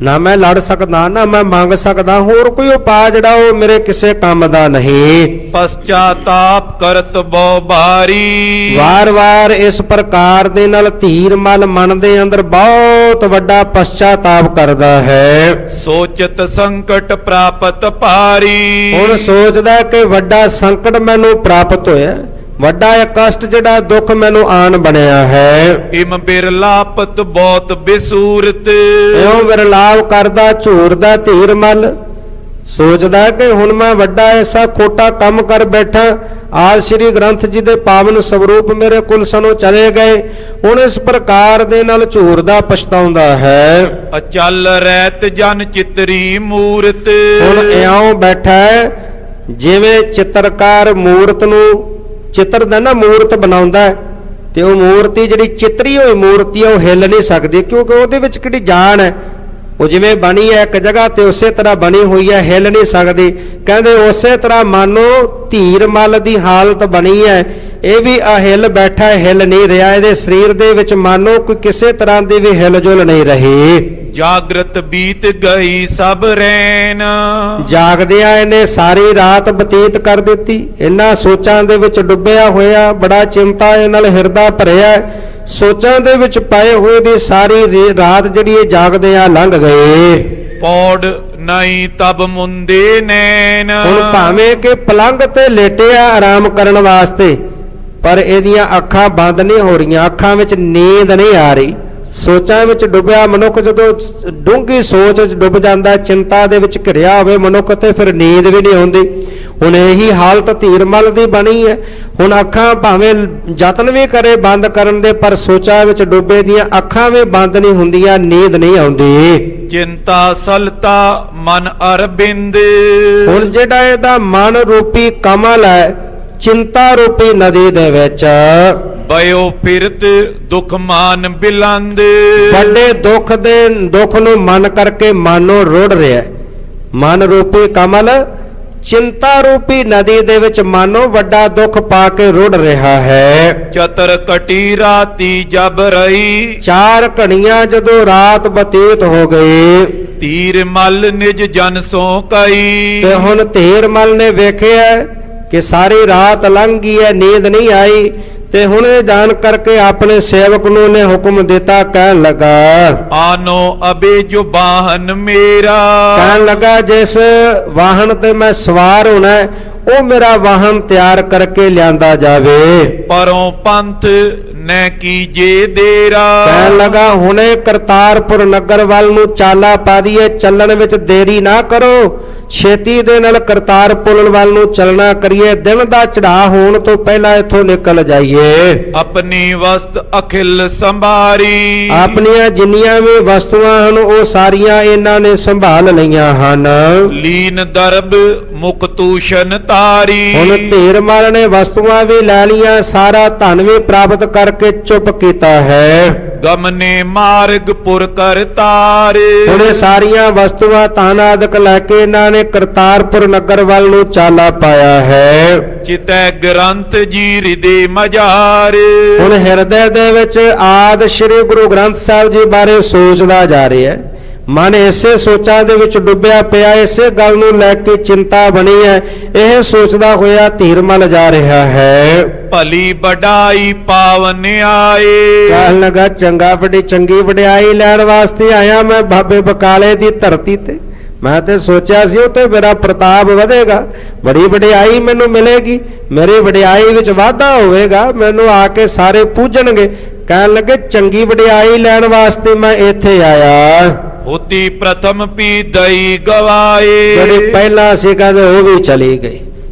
ਨਾ ਮੈਂ ਲੜ ਸਕਦਾ, ਨਾ ਮੈਂ ਮੰਗ ਸਕਦਾ। ਹੋਰ ਕੋਈ ਉਪਾਅ ਜਿਹੜਾ ਉਹ ਮੇਰੇ ਕਿਸੇ ਕੰਮ ਦਾ ਨਹੀਂ।
ਪਛਤਾਪ ਕਰਤ ਬਹੁ ਭਾਰੀ।
ਵਾਰ-ਵਾਰ ਇਸ ਪ੍ਰਕਾਰ ਦੇ ਨਾਲ ਧੀਰ ਮਲ ਮਨ ਦੇ ਅੰਦਰ ਬਹੁਤ ਵੱਡਾ ਪਛਤਾਪ ਕਰਦਾ ਹੈ।
ਸੋਚਤ ਸੰਕਟ ਪ੍ਰਾਪਤ ਭਾਰੀ।
ਹੁਣ ਸੋਚਦਾ ਕਿ ਵੱਡਾ ਸੰਕਟ ਮੈਨੂੰ ਪ੍ਰਾਪਤ ਹੋਇਆ, ਵੱਡਾ ਇਹ ਕਸ਼ਟ ਜਿਹੜਾ ਦੁੱਖ ਮੈਨੂੰ ਆਣ ਬਣਿਆ ਹੈ।
ਇਮ ਬਿਰਲਾਪਤ ਬਹੁਤ ਬਿਸੂਰਤ,
ਇਉਂ ਵਿਰਲਾਪ ਕਰਦਾ ਝੂਰਦਾ ਧੀਰ ਮਲ, ਸੋਚਦਾ ਕਿ ਹੁਣ ਮੈਂ ਵੱਡਾ ਐਸਾ ਖੋਟਾ ਕੰਮ ਕਰ ਬੈਠਾ, ਆਜ ਸ੍ਰੀ ਗ੍ਰੰਥ ਜੀ ਦੇ ਪਾਵਨ ਸਵਰੂਪ ਮੇਰੇ ਕੁਲ ਸਨੋਂ ਚਲੇ ਗਏ। ਹੁਣ ਇਸ ਪ੍ਰਕਾਰ ਦੇ ਨਾਲ ਝੂਰਦਾ ਪਛਤਾਉਂਦਾ ਹੈ।
ਅਚਲ ਰਹਿਤ ਜਨ ਚਿਤਰੀ ਮੂਰਤ,
ਹੁਣ ਇਉਂ ਬੈਠਾ ਹੈ ਜਿਵੇਂ ਚਿੱਤਰਕਾਰ ਮੂਰਤ ਨੂੰ ਚਿੱਤਰ ਦਾ ਨਾ ਮੂਰਤ ਬਣਾਉਂਦਾ ਹੈ, ਤੇ ਉਹ ਮੂਰਤੀ ਜਿਹੜੀ ਚਿੱਤਰੀ ਹੋਈ ਮੂਰਤੀ ਹੈ ਉਹ ਹਿੱਲ ਨਹੀਂ ਸਕਦੀ, ਕਿਉਂਕਿ ਉਹਦੇ ਵਿੱਚ ਕਿਹੜੀ ਜਾਨ ਹੈ। ਉਹ ਜਿਵੇਂ ਬਣੀ ਹੈ ਇੱਕ ਜਗ੍ਹਾ ਤੇ ਉਸੇ ਤਰ੍ਹਾਂ ਬਣੀ ਹੋਈ ਹੈ, ਹਿੱਲ ਨਹੀਂ ਸਕਦੀ। ਕਹਿੰਦੇ ਉਸੇ ਤਰ੍ਹਾਂ ਮਾਨੋ ਧੀਰ ਮਲ ਦੀ ਹਾਲਤ ਬਣੀ ਹੈ, ਇਹ ਵੀ ਅਹਿਲ ਬੈਠਾ ਹੈ, ਹਿੱਲ ਨਹੀਂ ਰਿਹਾ। ਇਹਦੇ ਸਰੀਰ ਦੇ ਵਿੱਚ ਮਾਨੋ ਕੋਈ ਕਿਸੇ ਤਰ੍ਹਾਂ ਦੀ ਵੀ ਹਿਲਜੁਲ ਨਹੀਂ ਰਹੀ।
ਜਾਗਰਤ ਬੀਤ ਗਈ ਸਭ ਰੈਨ,
ਜਾਗਦਿਆਂ ਇਹਨੇ ਸਾਰੀ ਰਾਤ ਬਤੀਤ ਕਰ ਦਿੱਤੀ, ਇਹਨਾਂ ਸੋਚਾਂ ਦੇ ਵਿੱਚ ਡੁੱਬਿਆ ਹੋਇਆ, ਬੜਾ ਚਿੰਤਾ ਇਹ ਨਾਲ ਹਿਰਦਾ ਭਰਿਆ, ਸੋਚਾਂ ਦੇ ਵਿੱਚ ਪਏ ਹੋਏ ਦੀ ਸਾਰੀ ਰਾਤ ਜਿਹੜੀ ਇਹ ਜਾਗਦਿਆਂ ਲੰਘ ਗਏ।
ਪੌੜ ਨਹੀਂ ਤਬ ਮੁੰਦੇ ਨੈਣ,
ਹੁਣ ਭਾਵੇਂ ਕਿ ਪਲੰਘ ਤੇ ਲੇਟਿਆ ਆਰਾਮ ਕਰਨ ਵਾਸਤੇ, ਪਰ ਇਹਦੀਆਂ ਅੱਖਾਂ ਬੰਦ ਨਹੀਂ ਹੋ ਰਹੀਆਂ, ਅੱਖਾਂ ਵਿੱਚ ਨੀਂਦ ਨਹੀਂ ਆ ਰਹੀ। ਸੋਚਾਂ ਵਿੱਚ ਡੁੱਬਿਆ ਮਨੁੱਖ ਜਦੋਂ ਡੂੰਘੀ ਸੋਚ ਵਿੱਚ ਡੁੱਬ ਜਾਂਦਾ, ਚਿੰਤਾ ਦੇ ਵਿੱਚ ਘਿਰਿਆ ਹੋਵੇ ਮਨੁੱਖ, ਤੇ ਫਿਰ ਨੀਂਦ ਵੀ ਨਹੀਂ ਆਉਂਦੀ। ਹੁਣ ਇਹੀ ਹਾਲਤ ਧੀਰਮਲ ਦੀ ਬਣੀ ਹੈ। ਹੁਣ ਅੱਖਾਂ ਭਾਵੇਂ ਯਤਨ ਵੀ ਕਰੇ ਬੰਦ ਕਰਨ ਦੇ, ਪਰ ਸੋਚਾਂ ਵਿੱਚ ਡੁੱਬੇ ਦੀਆਂ ਅੱਖਾਂ ਵੀ ਬੰਦ ਨਹੀਂ ਹੁੰਦੀਆਂ, ਨੀਂਦ ਨਹੀਂ ਆਉਂਦੀ।
ਚਿੰਤਾ ਸਲਤਾ ਮਨ ਅਰਬਿੰਦ,
ਹੁਣ ਜਿਹੜਾ ਇਹਦਾ ਮਨ ਰੂਪੀ ਕਮਲ ਹੈ ਚਿੰਤਾ ਰੂਪੀ ਨਦੀ ਦੇ ਵਿੱਚ
ਬਇਓ ਫਿਰਤ ਦੁਖ ਮਾਨ ਬਿਲੰਦ,
ਵੱਡੇ ਦੁੱਖ ਨੂੰ ਮਨ ਕਰਕੇ ਮਾਨੋ ਰੁੜ ਰਿਹਾ। ਮਨ ਰੂਪੀ ਕਮਲ ਚਿੰਤਾ ਰੂਪੀ ਨਦੀ ਦੇ ਵਿੱਚ ਮਾਨੋ ਵੱਡਾ ਦੁੱਖ ਪਾ ਕੇ ਰੁੜ ਰਿਹਾ ਹੈ।
ਚਤਰ ਕਟੀ ਰਾਤੀ ਜਬ ਰਹੀ,
4 ਘੜੀਆਂ ਜਦੋਂ ਰਾਤ ਬਤੀਤ ਹੋ ਗਈ,
ਧੀਰ ਮਲ ਨਿਜ ਜਨ ਸੋ ਕਈ,
ਤੇ ਹੁਣ ਧੀਰ ਮਲ ਨੇ ਵੇਖਿਆ ਕਿ ਸਾਰੀ ਰਾਤ ਲੰਘ ਗਈ ਹੈ, ਨੀਂਦ ਨਹੀਂ ਆਈ, ਤੇ ਹੁਣ ਇਹ ਜਾਣ ਕਰਕੇ ਆਪਣੇ ਸੇਵਕ ਨੂੰ ਨੇ ਹੁਕਮ ਦਿੱਤਾ, ਕਹਿਣ ਲੱਗਾ
ਆਨੋ ਅਬੇ ਜੋ ਬਾਹਨ ਮੇਰਾ,
ਕਹਿਣ ਲੱਗਾ ਜਿਸ ਵਾਹਨ ਤੇ ਮੈਂ ਸਵਾਰ ਹੋਣਾ ਉਹ ਮੇਰਾ ਵਾਹਨ ਤਿਆਰ ਕਰਕੇ ਲਿਆਂਦਾ ਜਾਵੇ।
ਪਰੋਂ ਪੰਥ ਨੈ ਕੀਜੇ ਦੇਰਾ,
ਕਹਿਣ ਲੱਗਾ ਹੁਣੇ ਕਰਤਾਰਪੁਰ ਨਗਰ ਵੱਲ ਨੂੰ ਚਾਲਾ ਪਾ ਦਈਏ, ਚੱਲਣ ਵਿੱਚ ਦੇਰੀ ਨਾ ਕਰੋ, ਛੇਤੀ ਦੇ ਨਾਲ ਕਰਤਾਰਪੁਰ ਵੱਲ ਨੂੰ ਚੱਲਣਾ ਕਰੀਏ, ਦਿਨ ਦਾ ਚੜ੍ਹਾਅ ਹੋਣ ਤੋਂ ਪਹਿਲਾਂ ਇੱਥੋਂ ਨਿਕਲ ਜਾਈਏ।
ਆਪਣੀ ਵਸਤ ਅਖਿਲ ਸੰਭਾਰੀ,
ਆਪਣੀਆਂ ਜਿੰਨੀਆਂ ਵੀ ਵਸਤੂਆਂ ਹਨ ਉਹ ਸਾਰੀਆਂ ਇਹਨਾਂ ਨੇ ਸੰਭਾਲ ਲਈਆਂ ਹਨ।
ਲੀਨ ਦਰਬ ਮੁਕਤੂਸ਼ਨ ਤਾਰੀ,
ਹੁਣ ਧੀਰਮਲ ਨੇ ਵਸਤੂਆਂ ਵੀ ਲੈ ਲਈਆਂ, ਸਾਰਾ ਧਨ ਵੀ ਪ੍ਰਾਪਤ ਕਰਕੇ ਚੁੱਪ ਕੀਤਾ ਹੈ।
ਗਮਨੇ ਮਾਰਗ ਪੁਰ ਕਰਤਾਰ,
ਹੁਣ ਇਹ ਸਾਰੀਆਂ ਵਸਤੂਆਂ ਧਨ ਆਦਿਕ ਲੈ ਕੇ ਇਹਨਾਂ ਨੇ ਕਰਤਾਰਪੁਰ ਨਗਰ ਵੱਲ ਨੂੰ ਚਾਲਾ ਪਾਇਆ ਹੈ।
ਚਿਤੈ ਗ੍ਰੰਥ ਜੀ ਹਿਰਦੇ ਮਜਾਰ,
ਹੁਣ ਹਿਰਦੇ ਦੇ ਵਿੱਚ ਆਦਿ ਸ੍ਰੀ ਗੁਰੂ ਗ੍ਰੰਥ ਸਾਹਿਬ ਜੀ ਬਾਰੇ ਸੋਚਦਾ ਜਾ ਰਿਹਾ ਹੈ। ਮਨ ਇਸੇ ਸੋਚਾਂ ਦੇ ਵਿੱਚ ਡੁੱਬਿਆ ਪਿਆ, ਇਸੇ ਗੱਲ ਨੂੰ ਲੈ ਕੇ ਚਿੰਤਾ ਬਣੀ ਹੈ, ਇਹ ਸੋਚਦਾ ਹੋਇਆ ਧੀਰਮਲ ਜਾ ਰਿਹਾ ਹੈ।
ਭਲੀ ਵਡਾਈ ਪਾਵਨ ਆਏ,
ਕਹਿਣ ਲੱਗਾ ਚੰਗਾ ਬੜੀ ਚੰਗੀ ਵਡਿਆਈ ਲੈਣ ਵਾਸਤੇ ਆਇਆ ਮੈਂ ਬਾਬੇ ਬਕਾਲੇ ਦੀ ਧਰਤੀ ਤੇ। ਮੈਂ ਤੇ ਸੋਚਿਆ ਸੀ ਉੱਤੇ ਮੇਰਾ ਪ੍ਰਤਾਪ ਵਧੇਗਾ, ਬੜੀ ਵਡਿਆਈ ਮੈਨੂੰ ਮਿਲੇਗੀ, ਮੇਰੀ ਵਡਿਆਈ ਵਿੱਚ ਵਾਧਾ ਹੋਵੇਗਾ, ਮੈਨੂੰ ਆ ਕੇ ਸਾਰੇ ਪੂਜਣਗੇ। ਕਹਿਣ ਲੱਗੇ ਚੰਗੀ ਵਡਿਆਈ ਲੈਣ ਵਾਸਤੇ ਮੈਂ ਇੱਥੇ ਆਇਆ।
ਹੋਤੀ ਪ੍ਰਥਮ ਪੀ ਦਈ ਗਵਾਏ,
ਜਿਹੜੀ ਪਹਿਲਾਂ ਸੀ ਕਹਿੰਦੇ ਉਹ ਵੀ ਚਲੀ ਗਈ।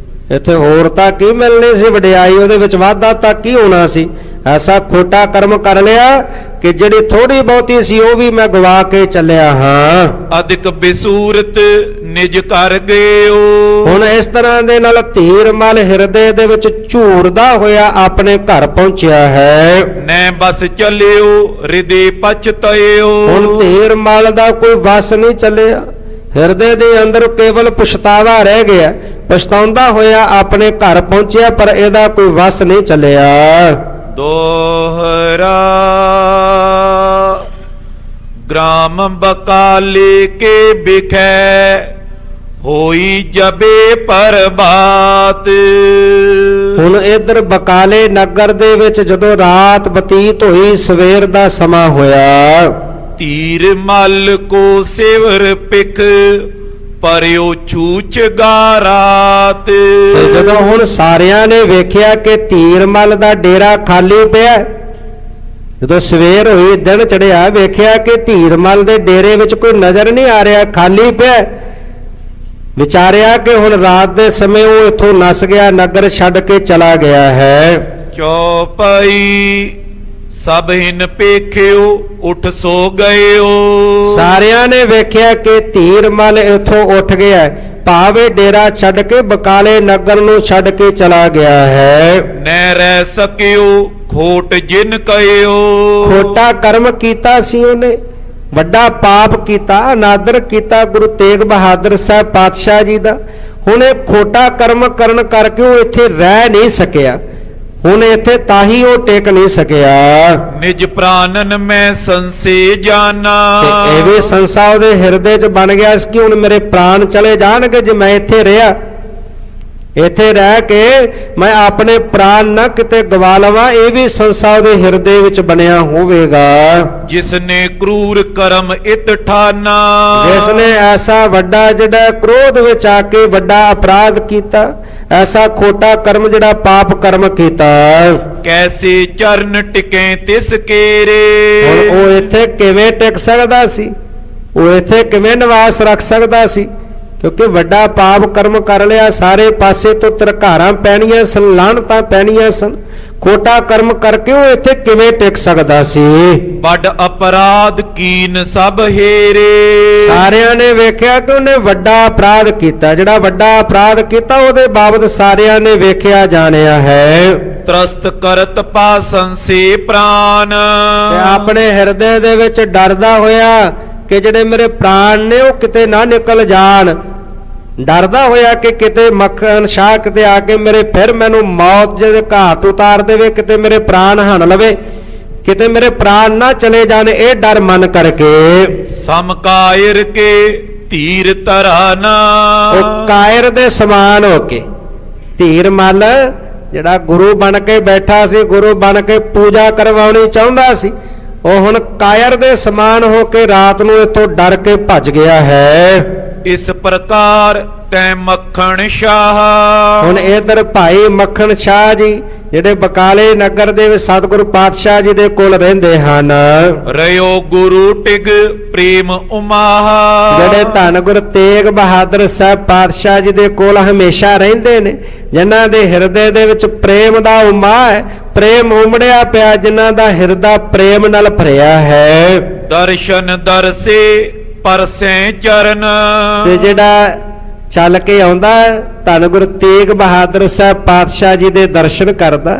ਇੱਥੇ ਹੋਰ ਤਾਂ ਕੀ ਮਿਲਣੀ ਸੀ ਵਡਿਆਈ, ਉਹਦੇ ਵਿੱਚ ਵਾਧਾ ਤਾਂ ਕੀ ਹੋਣਾ ਸੀ। ਐਸਾ ਖੋਟਾ ਕਰਮ ਕਰ ਲਿਆ ਕਿ ਜਿਹੜੀ ਥੋੜੀ ਬਹੁਤੀ ਸੀ ਉਹ ਵੀ ਮੈਂ ਗਵਾ ਕੇ ਚੱਲਿਆ ਹਾਂ।
ਅਧਿਕ ਬਿਸੂਰਤ ਨਿਜ ਕਰ ਗਇਓ,
ਹੁਣ ਇਸ ਤਰ੍ਹਾਂ ਦੇ ਨਾਲ ਧੀਰਮਲ ਹਿਰਦੇ ਦੇ ਵਿੱਚ ਝੂਰਦਾ ਹੋਇਆ ਆਪਣੇ ਘਰ ਪਹੁੰਚਿਆ ਹੈ।
ਨੈ ਬਸ ਚੱਲਿਓ ਹਿਰਦੇ ਪਛਤਇਓ,
ਹੁਣ ਧੀਰਮਲ ਦਾ ਕੋਈ ਵਸ ਨਹੀਂ ਚੱਲਿਆ, ਹਿਰਦੇ ਦੇ ਅੰਦਰ ਕੇਵਲ ਪਛਤਾਵਾ ਰਹਿ ਗਿਆ। ਪਛਤਾਉਂਦਾ ਹੋਇਆ ਆਪਣੇ ਘਰ ਪਹੁੰਚਿਆ, ਪਰ ਇਹਦਾ ਕੋਈ ਵਸ ਨਹੀਂ ਚੱਲਿਆ।
ਦੋਹਰਾ ਗ੍ਰਾਮ ਬਕਾਲੇ ਕੇ ਬਿਖੈ ਹੋਈ ਜਬੇ ਪਰਬਾਤ, ਹੁਣ
ਇਧਰ ਬਕਾਲੇ ਨਗਰ ਦੇ ਵਿੱਚ ਜਦੋਂ ਰਾਤ ਬਤੀਤ ਹੋਈ, ਸਵੇਰ ਦਾ ਸਮਾਂ ਹੋਇਆ।
ਧੀਰ ਮਲ ਕੋ ਸਿਵਰ ਪਿਖ ਪਰਿਓ ਛੂਚ ਗਾਰਾਤ।
ਤੇ ਜਦੋਂ ਹੁਣ ਸਾਰਿਆਂ ਨੇ ਵੇਖਿਆ ਕਿ ਧੀਰਮਲ ਦਾ ਡੇਰਾ ਖਾਲੀ ਪਿਆ, ਜਦੋਂ ਸਵੇਰ ਹੋਈ ਦਿਨ ਚੜਿਆ, ਵੇਖਿਆ ਕਿ ਧੀਰਮਲ ਦੇ ਡੇਰੇ ਵਿੱਚ ਕੋਈ ਨਜ਼ਰ ਨਹੀਂ ਆ ਰਿਹਾ, ਖਾਲੀ ਪਿਆ। ਵਿਚਾਰਿਆ ਕਿ ਹੁਣ ਰਾਤ ਦੇ ਸਮੇਂ ਉਹ ਇੱਥੋਂ ਨਸ ਗਿਆ, ਨਗਰ ਛੱਡ ਕੇ ਚਲਾ ਗਿਆ ਹੈ।
ਚੌਪਈ ਸਭ ਹਿਨ ਪੇਖਿਓ ਉਠ ਸੋ ਗਇਓ।
ਸਾਰਿਆਂ ਨੇ ਵੇਖਿਆ ਕਿ ਧੀਰਮਲ ਇੱਥੋਂ ਉੱਠ ਗਿਆ, ਭਾਵੇਂ ਡੇਰਾ ਛੱਡ ਕੇ ਬਕਾਲੇ ਨਗਰ ਨੂੰ ਛੱਡ ਕੇ ਚਲਾ ਗਿਆ ਹੈ।
ਨਹਿ ਰਹਿ ਸਕਿਓ ਖੋਟ ਜਿਨ ਕਹਿਓ।
ਖੋਟਾ ਕਰਮ ਕੀਤਾ ਸੀ ਉਹਨੇ, ਵੱਡਾ ਪਾਪ ਕੀਤਾ, ਅਨਾਦਰ ਕੀਤਾ ਗੁਰੂ ਤੇਗ ਬਹਾਦਰ ਸਾਹਿਬ ਪਾਤਸ਼ਾਹ ਜੀ ਦਾ। ਹੁਣ ਇਹ ਖੋਟਾ ਕਰਮ ਕਰਨ ਕਰਕੇ ਉਹ ਇੱਥੇ ਰਹਿ ਨਹੀਂ ਸਕਿਆ, ਹੁਣ ਇੱਥੇ ਤਾਹੀ ਉਹ ਟਿਕ ਨਹੀਂ ਸਕਿਆ।
ਨਿਜ ਪ੍ਰਾਨਨ ਮੈਂ ਸੰਸੇ ਜਾਣਾ।
ਤੇ ਇਹ ਵੀ ਸੰਸਾ ਉਹਦੇ ਹਿਰਦੇ 'ਚ ਬਣ ਗਿਆ ਸੀ ਕਿ ਹੁਣ ਮੇਰੇ ਪ੍ਰਾਣ ਚਲੇ ਜਾਣਗੇ ਜੇ ਮੈਂ ਇੱਥੇ ਰਿਹਾ। ਇੱਥੇ ਰਹਿ ਕੇ ਮੈਂ ਆਪਣੇ ਪ੍ਰਾਣ ਨਾ ਕਿਤੇ ਗਵਾ ਲਵਾਂ, ਇਹ ਵੀ ਸੰਸਾ ਉਹਦੇ ਹਿਰਦੇ ਵਿੱਚ ਬਣਿਆ ਹੋਵੇਗਾ।
ਜਿਸ ਨੇ ਕਰੂਰ ਕਰਮ ਇਤ ਠਾਨਾ।
ਜਿਸ ਨੇ ਐਸਾ ਵੱਡਾ ਜਿਹੜਾ ਕ੍ਰੋਧ ਵਿੱਚ ਆ ਕੇ ਵੱਡਾ ਅਪਰਾਧ ਕੀਤਾ, ਐਸਾ ਖੋਟਾ ਕਰਮ ਜਿਹੜਾ ਪਾਪ ਕਰਮ ਕੀਤਾ।
ਕੈਸੇ ਚਰਨ ਟਿਕੇ ਤਿਸ ਕੇਰੇ।
ਹੁਣ ਉਹ ਇੱਥੇ ਕਿਵੇਂ ਟਿਕ ਸਕਦਾ ਸੀ, ਉਹ ਇੱਥੇ ਕਿਵੇਂ ਨਿਵਾਸ ਰੱਖ ਸਕਦਾ ਸੀ, ਕਿਉਂਕਿ ਵੱਡਾ ਪਾਪ ਕਰਮ ਕਰ ਲਿਆ। ਸਾਰੇ ਪਾਸੇ ਤੋਂ ਤਰਕਾਰਾਂ ਪੈਣੀਆਂ ਸਨ, ਲਾਹਨਤਾਂ ਪੈਣੀਆਂ ਸਨ। ਖੋਟਾ ਕਰਮ ਕਰਕੇ ਉਹ ਇੱਥੇ ਕਿਵੇਂ ਟਿਕ ਸਕਦਾ ਸੀ।
ਵੱਡ ਅਪਰਾਧ ਕੀਨ ਸਭ ਹੇਰੇ।
ਸਾਰਿਆਂ ਨੇ ਵੇਖਿਆ ਕਿ ਉਹਨੇ ਵੱਡਾ ਅਪਰਾਧ ਕੀਤਾ, ਜਿਹੜਾ ਵੱਡਾ ਅਪਰਾਧ ਕੀਤਾ ਉਹਦੇ ਬਾਬਤ ਸਾਰਿਆਂ ਨੇ ਵੇਖਿਆ ਜਾਣਿਆ ਹੈ।
ਤਰਸਤ ਕਰਤ ਪਾ ਸੰਸੇ ਪ੍ਰਾਨ।
ਤੇ ਆਪਣੇ ਹਿਰਦੇ ਦੇ ਵਿੱਚ ਡਰਦਾ ਹੋਇਆ ਕਿ ਜਿਹੜੇ ਮੇਰੇ ਪ੍ਰਾਣ ਨੇ ਉਹ ਕਿਤੇ ਨਾ ਨਿਕਲ ਜਾਣ, ਡਰਦਾ ਹੋਇਆ ਕਿ ਕਿਤੇ ਮੱਖਣ ਸ਼ਾਹ ਕਿਤੇ ਆ ਕੇ ਮੇਰੇ ਫਿਰ ਮੈਨੂੰ ਮੌਤ ਜਿਹਦੇ ਘਾਟ ਉਤਾਰ ਦੇਵੇ, ਕਿਤੇ ਮੇਰੇ ਪ੍ਰਾਣ ਹਣ ਲਵੇ, ਕਿਤੇ ਮੇਰੇ ਪ੍ਰਾਣ ਨਾ ਚਲੇ ਜਾਣ, ਇਹ ਡਰ ਮਨ ਕਰਕੇ
ਸਮਕਾਇਰ ਕੇ ਧੀਰ ਧਰਾਨਾ।
ਉਹ ਕਾਇਰ ਦੇ ਸਮਾਨ ਹੋ ਕੇ, ਧੀਰਮਲ ਜਿਹੜਾ ਗੁਰੂ ਬਣ ਕੇ ਬੈਠਾ ਸੀ, ਗੁਰੂ ਬਣ ਕੇ ਪੂਜਾ ਕਰਵਾਉਣੀ ਚਾਹੁੰਦਾ ਸੀ, ਉਹ ਹੁਣ ਕਾਇਰ ਦੇ ਸਮਾਨ ਹੋ ਕੇ ਰਾਤ ਨੂੰ ਇੱਥੋਂ ਡਰ ਕੇ ਭੱਜ ਗਿਆ ਹੈ।
ਇਸ ਪ੍ਰਕਾਰ ਤੈ ਮੱਖਣ ਸ਼ਾਹ।
ਹੁਣ ਇਧਰ ਭਾਈ ਮੱਖਣ ਸ਼ਾਹ ਜੀ ਜਿਹੜੇ ਬਕਾਲੇ ਨਗਰ ਦੇ ਵਿੱਚ ਸਤਿਗੁਰੂ ਪਾਤਸ਼ਾਹ ਜੀ ਦੇ ਕੋਲ ਰਹਿੰਦੇ ਹਨ।
ਰਿਓ ਗੁਰੂ ਟਿਗ ਪ੍ਰੇਮ ਉਮਾਹ।
ਜਿਹੜੇ ਧੰਨ ਗੁਰੂ ਤੇਗ ਬਹਾਦਰ ਸਾਹਿਬ ਪਾਤਸ਼ਾਹ ਜੀ ਦੇ ਕੋਲ ਹਮੇਸ਼ਾ ਰਹਿੰਦੇ ਨੇ, ਜਿਨ੍ਹਾਂ ਦੇ ਹਿਰਦੇ ਦੇ ਵਿੱਚ ਪ੍ਰੇਮ ਦਾ ਉਮਾਹ ਹੈ, ਪ੍ਰੇਮ ਉਮੜਿਆ ਪਿਆ, ਜਿਨ੍ਹਾਂ ਦਾ ਹਿਰਦਾ ਪ੍ਰੇਮ ਨਾਲ ਭਰਿਆ ਹੈ।
ਦਰਸ਼ਨ ਦਰਸੇ ਪਰਸੇ ਚਰਨ।
ਤੇ ਜਿਹੜਾ ਚੱਲ ਕੇ ਆਉਂਦਾ ਧੰਨ ਗੁਰੂ ਤੇਗ ਬਹਾਦਰ ਸਾਹਿਬ ਪਾਤਸ਼ਾਹ ਜੀ ਦੇ ਦਰਸ਼ਨ ਕਰਦਾ,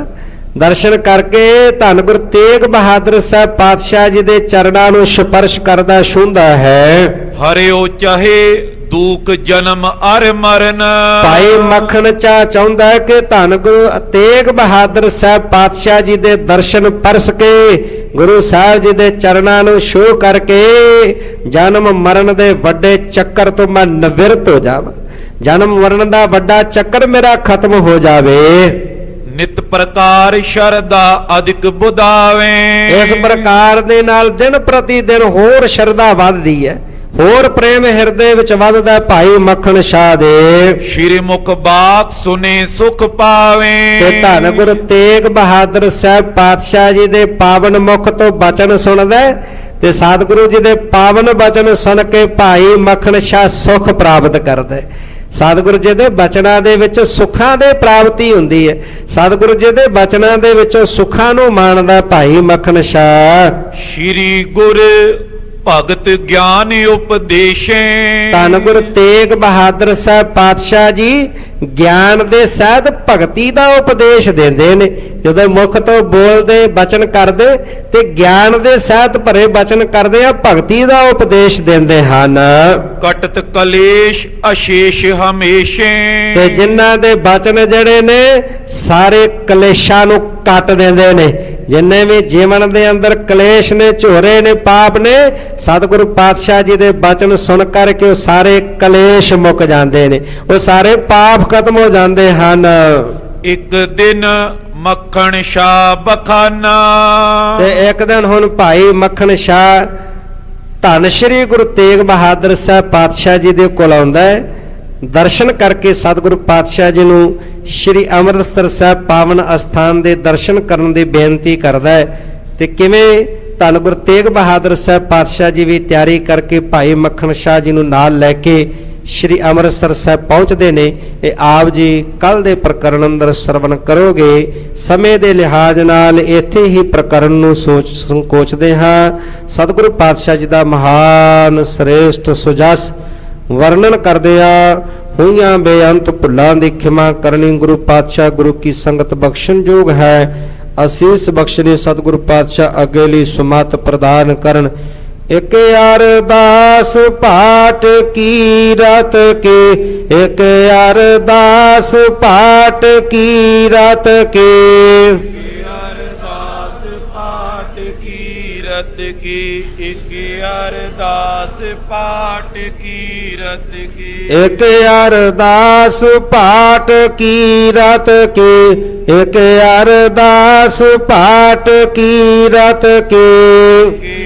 ਦਰਸ਼ਨ ਕਰਕੇ ਧੰਨ ਗੁਰੂ ਤੇਗ ਬਹਾਦਰ ਸਾਹਿਬ ਪਾਤਸ਼ਾਹ ਜੀ ਦੇ ਚਰਨਾਂ ਨੂੰ ਸਪਰਸ਼ ਕਰਦਾ, ਛੂੰਹਦਾ ਹੈ।
ਹਰਿਓ ਚਾਹੇ ਦੂਖ ਜਨਮ ਅਰ ਮਰਨ।
ਭਾਈ ਮੱਖਣ ਚਾਹੁੰਦਾ ਹੈ ਕਿ ਧੰਨ ਗੁਰੂ ਤੇਗ ਬਹਾਦਰ ਸਾਹਿਬ ਪਾਤਸ਼ਾਹ ਜੀ ਦੇ ਦਰਸ਼ਨ ਪਰਸ ਕੇ ਗੁਰੂ ਸਾਹਿਬ ਜੀ ਦੇ ਚਰਨਾਂ ਨੂੰ ਛੂਹ ਕਰਕੇ ਜਨਮ ਮਰਨ ਦੇ ਵੱਡੇ ਚੱਕਰ ਤੋਂ ਮੈਂ ਨਿਵਰਤ ਹੋ ਜਾਵਾਂ, ਜਨਮ ਮਰਨ ਦਾ ਵੱਡਾ ਚੱਕਰ ਮੇਰਾ ਖਤਮ ਹੋ ਜਾਵੇ।
ਨਿਤ ਪ੍ਰਕਾਰ ਸ਼ਰਧਾ ਅਧਿਕ ਬੁਧਾਵੇ।
ਇਸ ਪ੍ਰਕਾਰ ਦੇ ਨਾਲ ਦਿਨ ਪ੍ਰਤੀ ਦਿਨ ਹੋਰ ਸ਼ਰਧਾ ਵੱਧਦੀ ਹੈ, ਹੋਰ ਪ੍ਰੇਮ ਹਿਰਦੇ ਵਿੱਚ ਵੱਧਦਾ ਭਾਈ ਮੱਖਣ ਸ਼ਾਹ ਦੇ।
ਸ਼੍ਰੀ ਮੁਖ ਬਾਤ ਸੁਨੇ ਸੁਖ ਪਾਵੇ।
ਤੇ ਧੰਨ ਗੁਰੂ ਤੇਗ ਬਹਾਦਰ ਸਾਹਿਬ ਪਾਤਸ਼ਾਹ ਜੀ ਦੇ ਪਾਵਨ ਮੁਖ ਤੋਂ ਬਚਨ ਸੁਣਦਾ ਤੇ ਸਤਿਗੁਰੂ ਜੀ ਦੇ ਪਾਵਨ ਬਚਨ ਸੁਣ ਕੇ ਭਾਈ ਮੱਖਣ ਸ਼ਾਹ ਸੁਖ ਪ੍ਰਾਪਤ ਕਰਦਾ। ਸਤਿਗੁਰੂ ਜੀ ਦੇ ਬਚਨਾਂ ਦੇ ਵਿੱਚ ਸੁੱਖਾਂ ਦੇ ਪ੍ਰਾਪਤੀ ਹੁੰਦੀ ਹੈ, ਸਤਿਗੁਰੂ ਜੀ ਦੇ ਬਚਨਾਂ ਦੇ ਵਿੱਚੋਂ ਸੁੱਖਾਂ ਨੂੰ ਮਾਣਦਾ ਭਾਈ ਮੱਖਣ ਸ਼ਾਹ।
ਸ਼੍ਰੀ ਗੁਰ ਭਗਤ ਗਿਆਨ ਉਪਦੇਸ਼ੇ।
ਧੰਨ ਗੁਰੂ ਤੇਗ ਬਹਾਦਰ ਸਾਹਿਬ ਪਾਤਸ਼ਾਹ ਜੀ ਗਿਆਨ ਦੇ ਸਹਿਤ ਭਗਤੀ ਦਾ ਉਪਦੇਸ਼ ਦਿੰਦੇ ਨੇ। ਜਦੋਂ ਮੁਖ ਤੋਂ ਬੋਲਦੇ ਬਚਨ ਕਰਦੇ ਤੇ ਗਿਆਨ ਦੇ ਸਹਿਤ ਭਰੇ ਬਚਨ ਕਰਦੇ ਆ, ਭਗਤੀ ਦਾ ਉਪਦੇਸ਼ ਦਿੰਦੇ ਹਨ।
ਕਟਤ ਕਲੇਸ਼ ਅਸ਼ੇਸ਼ ਹਮੇਸ਼ੇ।
ਤੇ ਜਿਨ੍ਹਾਂ ਦੇ ਬਚਨ ਜਿਹੜੇ ਨੇ ਸਾਰੇ ਕਲੇਸ਼ਾਂ ਨੂੰ ਕੱਟ ਦਿੰਦੇ ਨੇ, ਜਿੰਨੇ ਵੀ ਜੀਵਨ ਦੇ ਅੰਦਰ ਕਲੇਸ਼ ਨੇ, ਝੋਰੇ ਨੇ, ਪਾਪ ਨੇ, ਸਤਿਗੁਰੂ ਪਾਤਸ਼ਾਹ ਜੀ ਦੇ ਬਚਨ ਸੁਣ ਕਰਕੇ ਉਹ ਸਾਰੇ ਕਲੇਸ਼ ਮੁੱਕ ਜਾਂਦੇ ਨੇ, ਉਹ ਸਾਰੇ ਪਾਪ ਖਤਮ ਹੋ ਜਾਂਦੇ ਹਨ।
ਇੱਕ ਦਿਨ ਮੱਖਣ ਸ਼ਾਹ ਬਖਾਨਾ।
ਤੇ ਇੱਕ ਦਿਨ ਹੁਣ ਭਾਈ ਮੱਖਣ ਸ਼ਾਹ ਧੰਨ ਸ਼੍ਰੀ ਗੁਰੂ ਤੇਗ ਬਹਾਦਰ ਸਾਹਿਬ ਪਾਤਸ਼ਾਹ ਜੀ ਦੇ ਕੋਲ ਆਉਂਦਾ ਹੈ। ਦਰਸ਼ਨ ਕਰਕੇ ਸਤਿਗੁਰੂ ਪਾਤਸ਼ਾਹ ਜੀ ਨੂੰ ਸ਼੍ਰੀ ਅੰਮ੍ਰਿਤਸਰ ਸਾਹਿਬ ਪਾਵਨ ਅਸਥਾਨ ਦੇ ਦਰਸ਼ਨ ਕਰਨ ਦੀ ਬੇਨਤੀ ਕਰਦਾ ਹੈ। ਤੇ ਕਿਵੇਂ ਧੰਨ ਗੁਰੂ ਤੇਗ ਬਹਾਦਰ ਸਾਹਿਬ ਪਾਤਸ਼ਾਹ ਜੀ ਵੀ ਤਿਆਰੀ ਕਰਕੇ ਭਾਈ ਮੱਖਣ ਸ਼ਾਹ ਜੀ ਨੂੰ ਨਾਲ ਲੈ ਕੇ ਸ਼੍ਰੀ ਅੰਮ੍ਰਿਤਸਰ ਸਾਹਿਬ ਪਹੁੰਚਦੇ ਨੇ। ਇਹ ਆਪ ਜੀ ਕੱਲ ਦੇ ਪ੍ਰਕਰਨ ਅੰਦਰ ਸਰਵਣ ਕਰੋਗੇ। ਸਮੇਂ ਦੇ ਲਿਹਾਜ਼ ਨਾਲ ਇੱਥੇ ਹੀ ਪ੍ਰਕਰਨ ਨੂੰ ਸੰਕੋਚਦੇ ਹਾਂ। ਸਤਿਗੁਰੂ ਪਾਤਸ਼ਾਹ ਜੀ ਦਾ ਮਹਾਨ ਸ੍ਰੇਸ਼ਟ ਸੁਜਸ ਵਰਣਨ ਕਰਦੇ ਆ। ਹੋਈਆਂ ਬੇਅੰਤ ਭੁੱਲਾਂ ਦੀ ਖਿਮਾ ਕਰਨੀ ਗੁਰੂ ਪਾਤਸ਼ਾਹ ਗੁਰੂ ਕੀ ਸੰਗਤ ਬਖਸ਼ਣ ਯੋਗ ਹੈ। ਅਸੀਸ ਬਖਸ਼ਣੀ ਸਤਿਗੁਰੂ ਪਾਤਸ਼ਾਹ ਅੱਗੇ ਲਈ ਸੁਮਤ ਪ੍ਰਦਾਨ ਕਰਨ। ਇੱਕ ਅਰਦਾਸ ਪਾਠ ਕੀ ਰਤ ਕੇ, ਇੱਕ ਅਰਦਾਸ ਪਾਠ ਕੀ ਰਤ ਕੇ,
ਅਰਦਾਸ ਪਾਠ ਕੀਰਤ ਕੀ, ਇੱਕ ਅਰਦਾਸ ਪਾਠ ਕੀਰਤ ਕੀ,
ਇੱਕ ਅਰਦਾਸ ਪਾਠ ਕੀ ਰਤ ਕੇ, ਇੱਕ ਅਰਦਾਸ ਪਾਠ ਕੀ ਰਤ ਕੇ,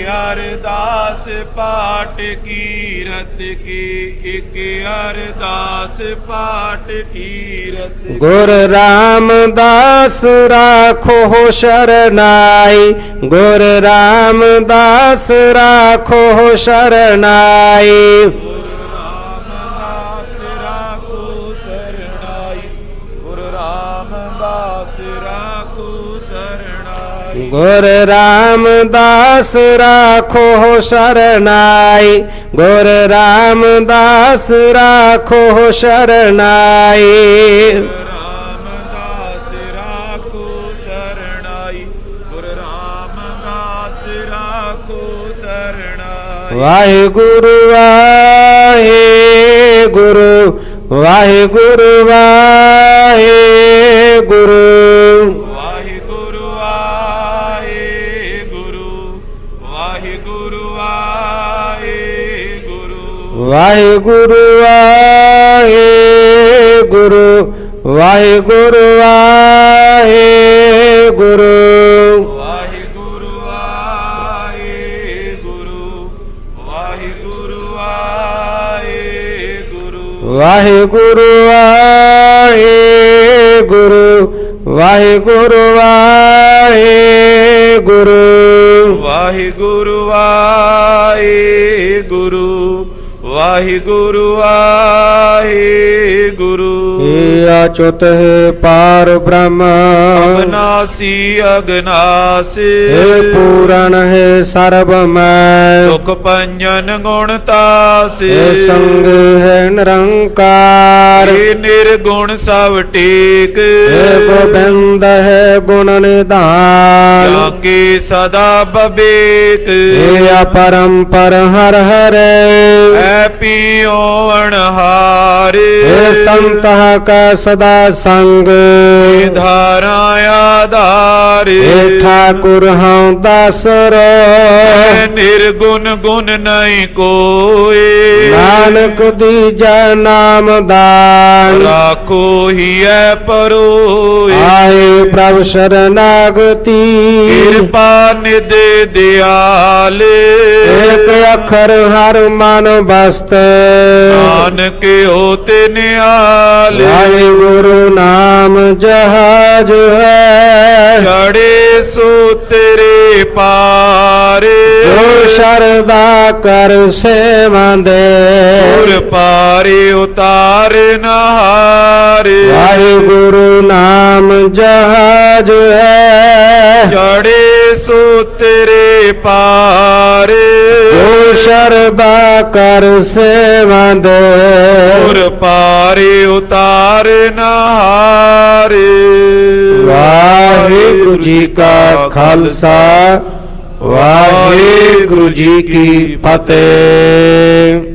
ਅਰਦਾਸ ਪਾਠ ਕੀਰਤ ਕੀ, ਇੱਕ ਅਰਦਾਸ ਪਾਠ ਕੀਰਤ।
ਗੁਰ ਰਾਮਦਾਸ ਰਾਖੋ ਸ਼ਰਨਾਈ, ਗੁਰ ਰਾਮਦਾਸ ਰਾਖੋ ਸ਼ਰਨਾਈ,
ਗੁਰੂ ਰਾਮਦਾਸ ਰਾਖੋ ਸਰਣਾਈ, ਗੁਰੂ ਰਾਮਦਾਸ ਰਾਖੋ ਸਰਣਾਈ,
ਗੁਰ ਰਾਮਦਾਸ ਰਾਖੋ ਸ਼ਰਨਾਈ, ਗੁਰ ਰਾਮਦਾਸ ਰਾਖੋ ਸ਼ਰਨਾਈ,
ਰਾਮਦਾਸ ਰਾਖੋ ਸਰਣਾਈ, ਗੁਰੂ ਰਾਮਦਾਸ ਰਾਖੋ ਸਰਣਾਈ।
ਵਾਹਿਗੁਰੂ ਵਾਹਿਗੁਰੂ, ਵਾਹਿਗੁਰੂ ਵਾਹਿਗੁਰੂ,
ਵਾਹਿਗੁਰੂ ਵਾਹਿਗੁਰੂ, ਵਾਹਿਗੁਰੂ ਵਾਹਿਗੁਰੂ,
ਵਾਹਿਗੁਰੂ ਵਾਹਿਗੁਰੂ, ਵਾਹਿਗੁਰੂ ਵਾਹਿਗੁਰੂ,
ਵਾਹਿਗੁਰੂ ਵਾਹਿਗੁਰੂ, ਵਾਹਿਗੁਰੂ ਵਾਹਿਗੁਰੂ,
ਵਾਹਿਗੁਰੂ ਵਾਹਿਗੁਰੂ, ਵਾਹਿਗੁਰੂ ਵਾਹਿਗੁਰੂ,
ਵਾਹਿਗੁਰੂ ਵਾਹਿਗੁਰੂ, ਵਾਹਿਗੁਰੂ ਵਾਹਿਗੁਰੂ।
ਏ ਅਚੁਤ ਹੈ ਪਾਰ ਬ੍ਰਹਮ,
ਅਬਨਾਸੀ ਅਗਨਾਸ,
ਏ ਪੂਰਨ ਹੈ ਸਰਬ ਮੈਂ,
ਦੁਖ ਭੰਜਨ ਗੁਣ ਤਾਸ,
ਏ ਸੰਗ ਹੈ ਨਿਰੰਕਾਰ,
ਏ ਨਿਰਗੁਣ ਸਭ ਟੇਕ,
ਏ ਗੋਬਿੰਦ ਹੈ ਗੁਣ ਨਿਧਾਨ,
ਜਾ ਕੇ ਸਦਾ ਬਬੇਕ,
ਏ ਅਪਰੰਪਰ ਹਰ ਹਰੇ,
ਐ ਪੀਓ ਅਣਹਾਰੇ,
ਏ ਸੰਤ ਕਾ ਸਦਾ ਸੰਗ,
ਏ ਧਾਰਾ ਆਧਾਰ,
ਏ ਠਾਕੁਰ ਹਉ ਦਾਸਰ,
ਐ ਨਿਰਗੁਣ ਗੁਣ ਨਹੀਂ ਕੋਏ,
ਨਾਨਕ ਦੀਜੈ ਨਾਮ ਦਾਨ,
ਰਾਖੋ ਹੀ ਐ ਪਰੋਏ,
ਆਏ ਪ੍ਰਭ ਸ਼ਰਨਾਗਤੀ,
ਕਿਰਪਾ ਨਿਧ ਦਿਆਲ,
ਏਕ ਅੱਖਰ ਹਰ ਮਨ ਬਸਤ,
ਨਾਨਕ ਹੋਤੇ ਨਿਆਲ,
ਵਾਹਿਗੁਰੂ ਨਾਮ ਜਹਾਜ ਹੈ,
ਚੜੇ ਸੋ ਤੇਰੇ ਪਾਰ,
ਜੋ ਸ਼ਰਦਾ ਕਰ ਸੇਵੰਦੇ,
ਗੁਰ ਪਾਰੇ ਉਤਾਰ ਨਹਾਰ,
ਵਾਹਿਗੁਰੂ ਨਾਮ ਜਹਾਜ ਹੈ,
ਚੜੇ ਸੋ ਤੇਰੇ ਪਾਰ,
ਜੋ ਸ਼ਰਦਾ ਕਰ ਸੇਵੰਦੇ,
ਗੁਰ ਪਾਰੇ ਉਤਾਰ ਨਹਾਰ।
ਵਾਹਿਗੁਰੂ ਜੀ ਕਾ ਖਾਲਸਾ, ਵਾਹਿਗੁਰੂ ਜੀ ਕੀ ਫਤਿਹ।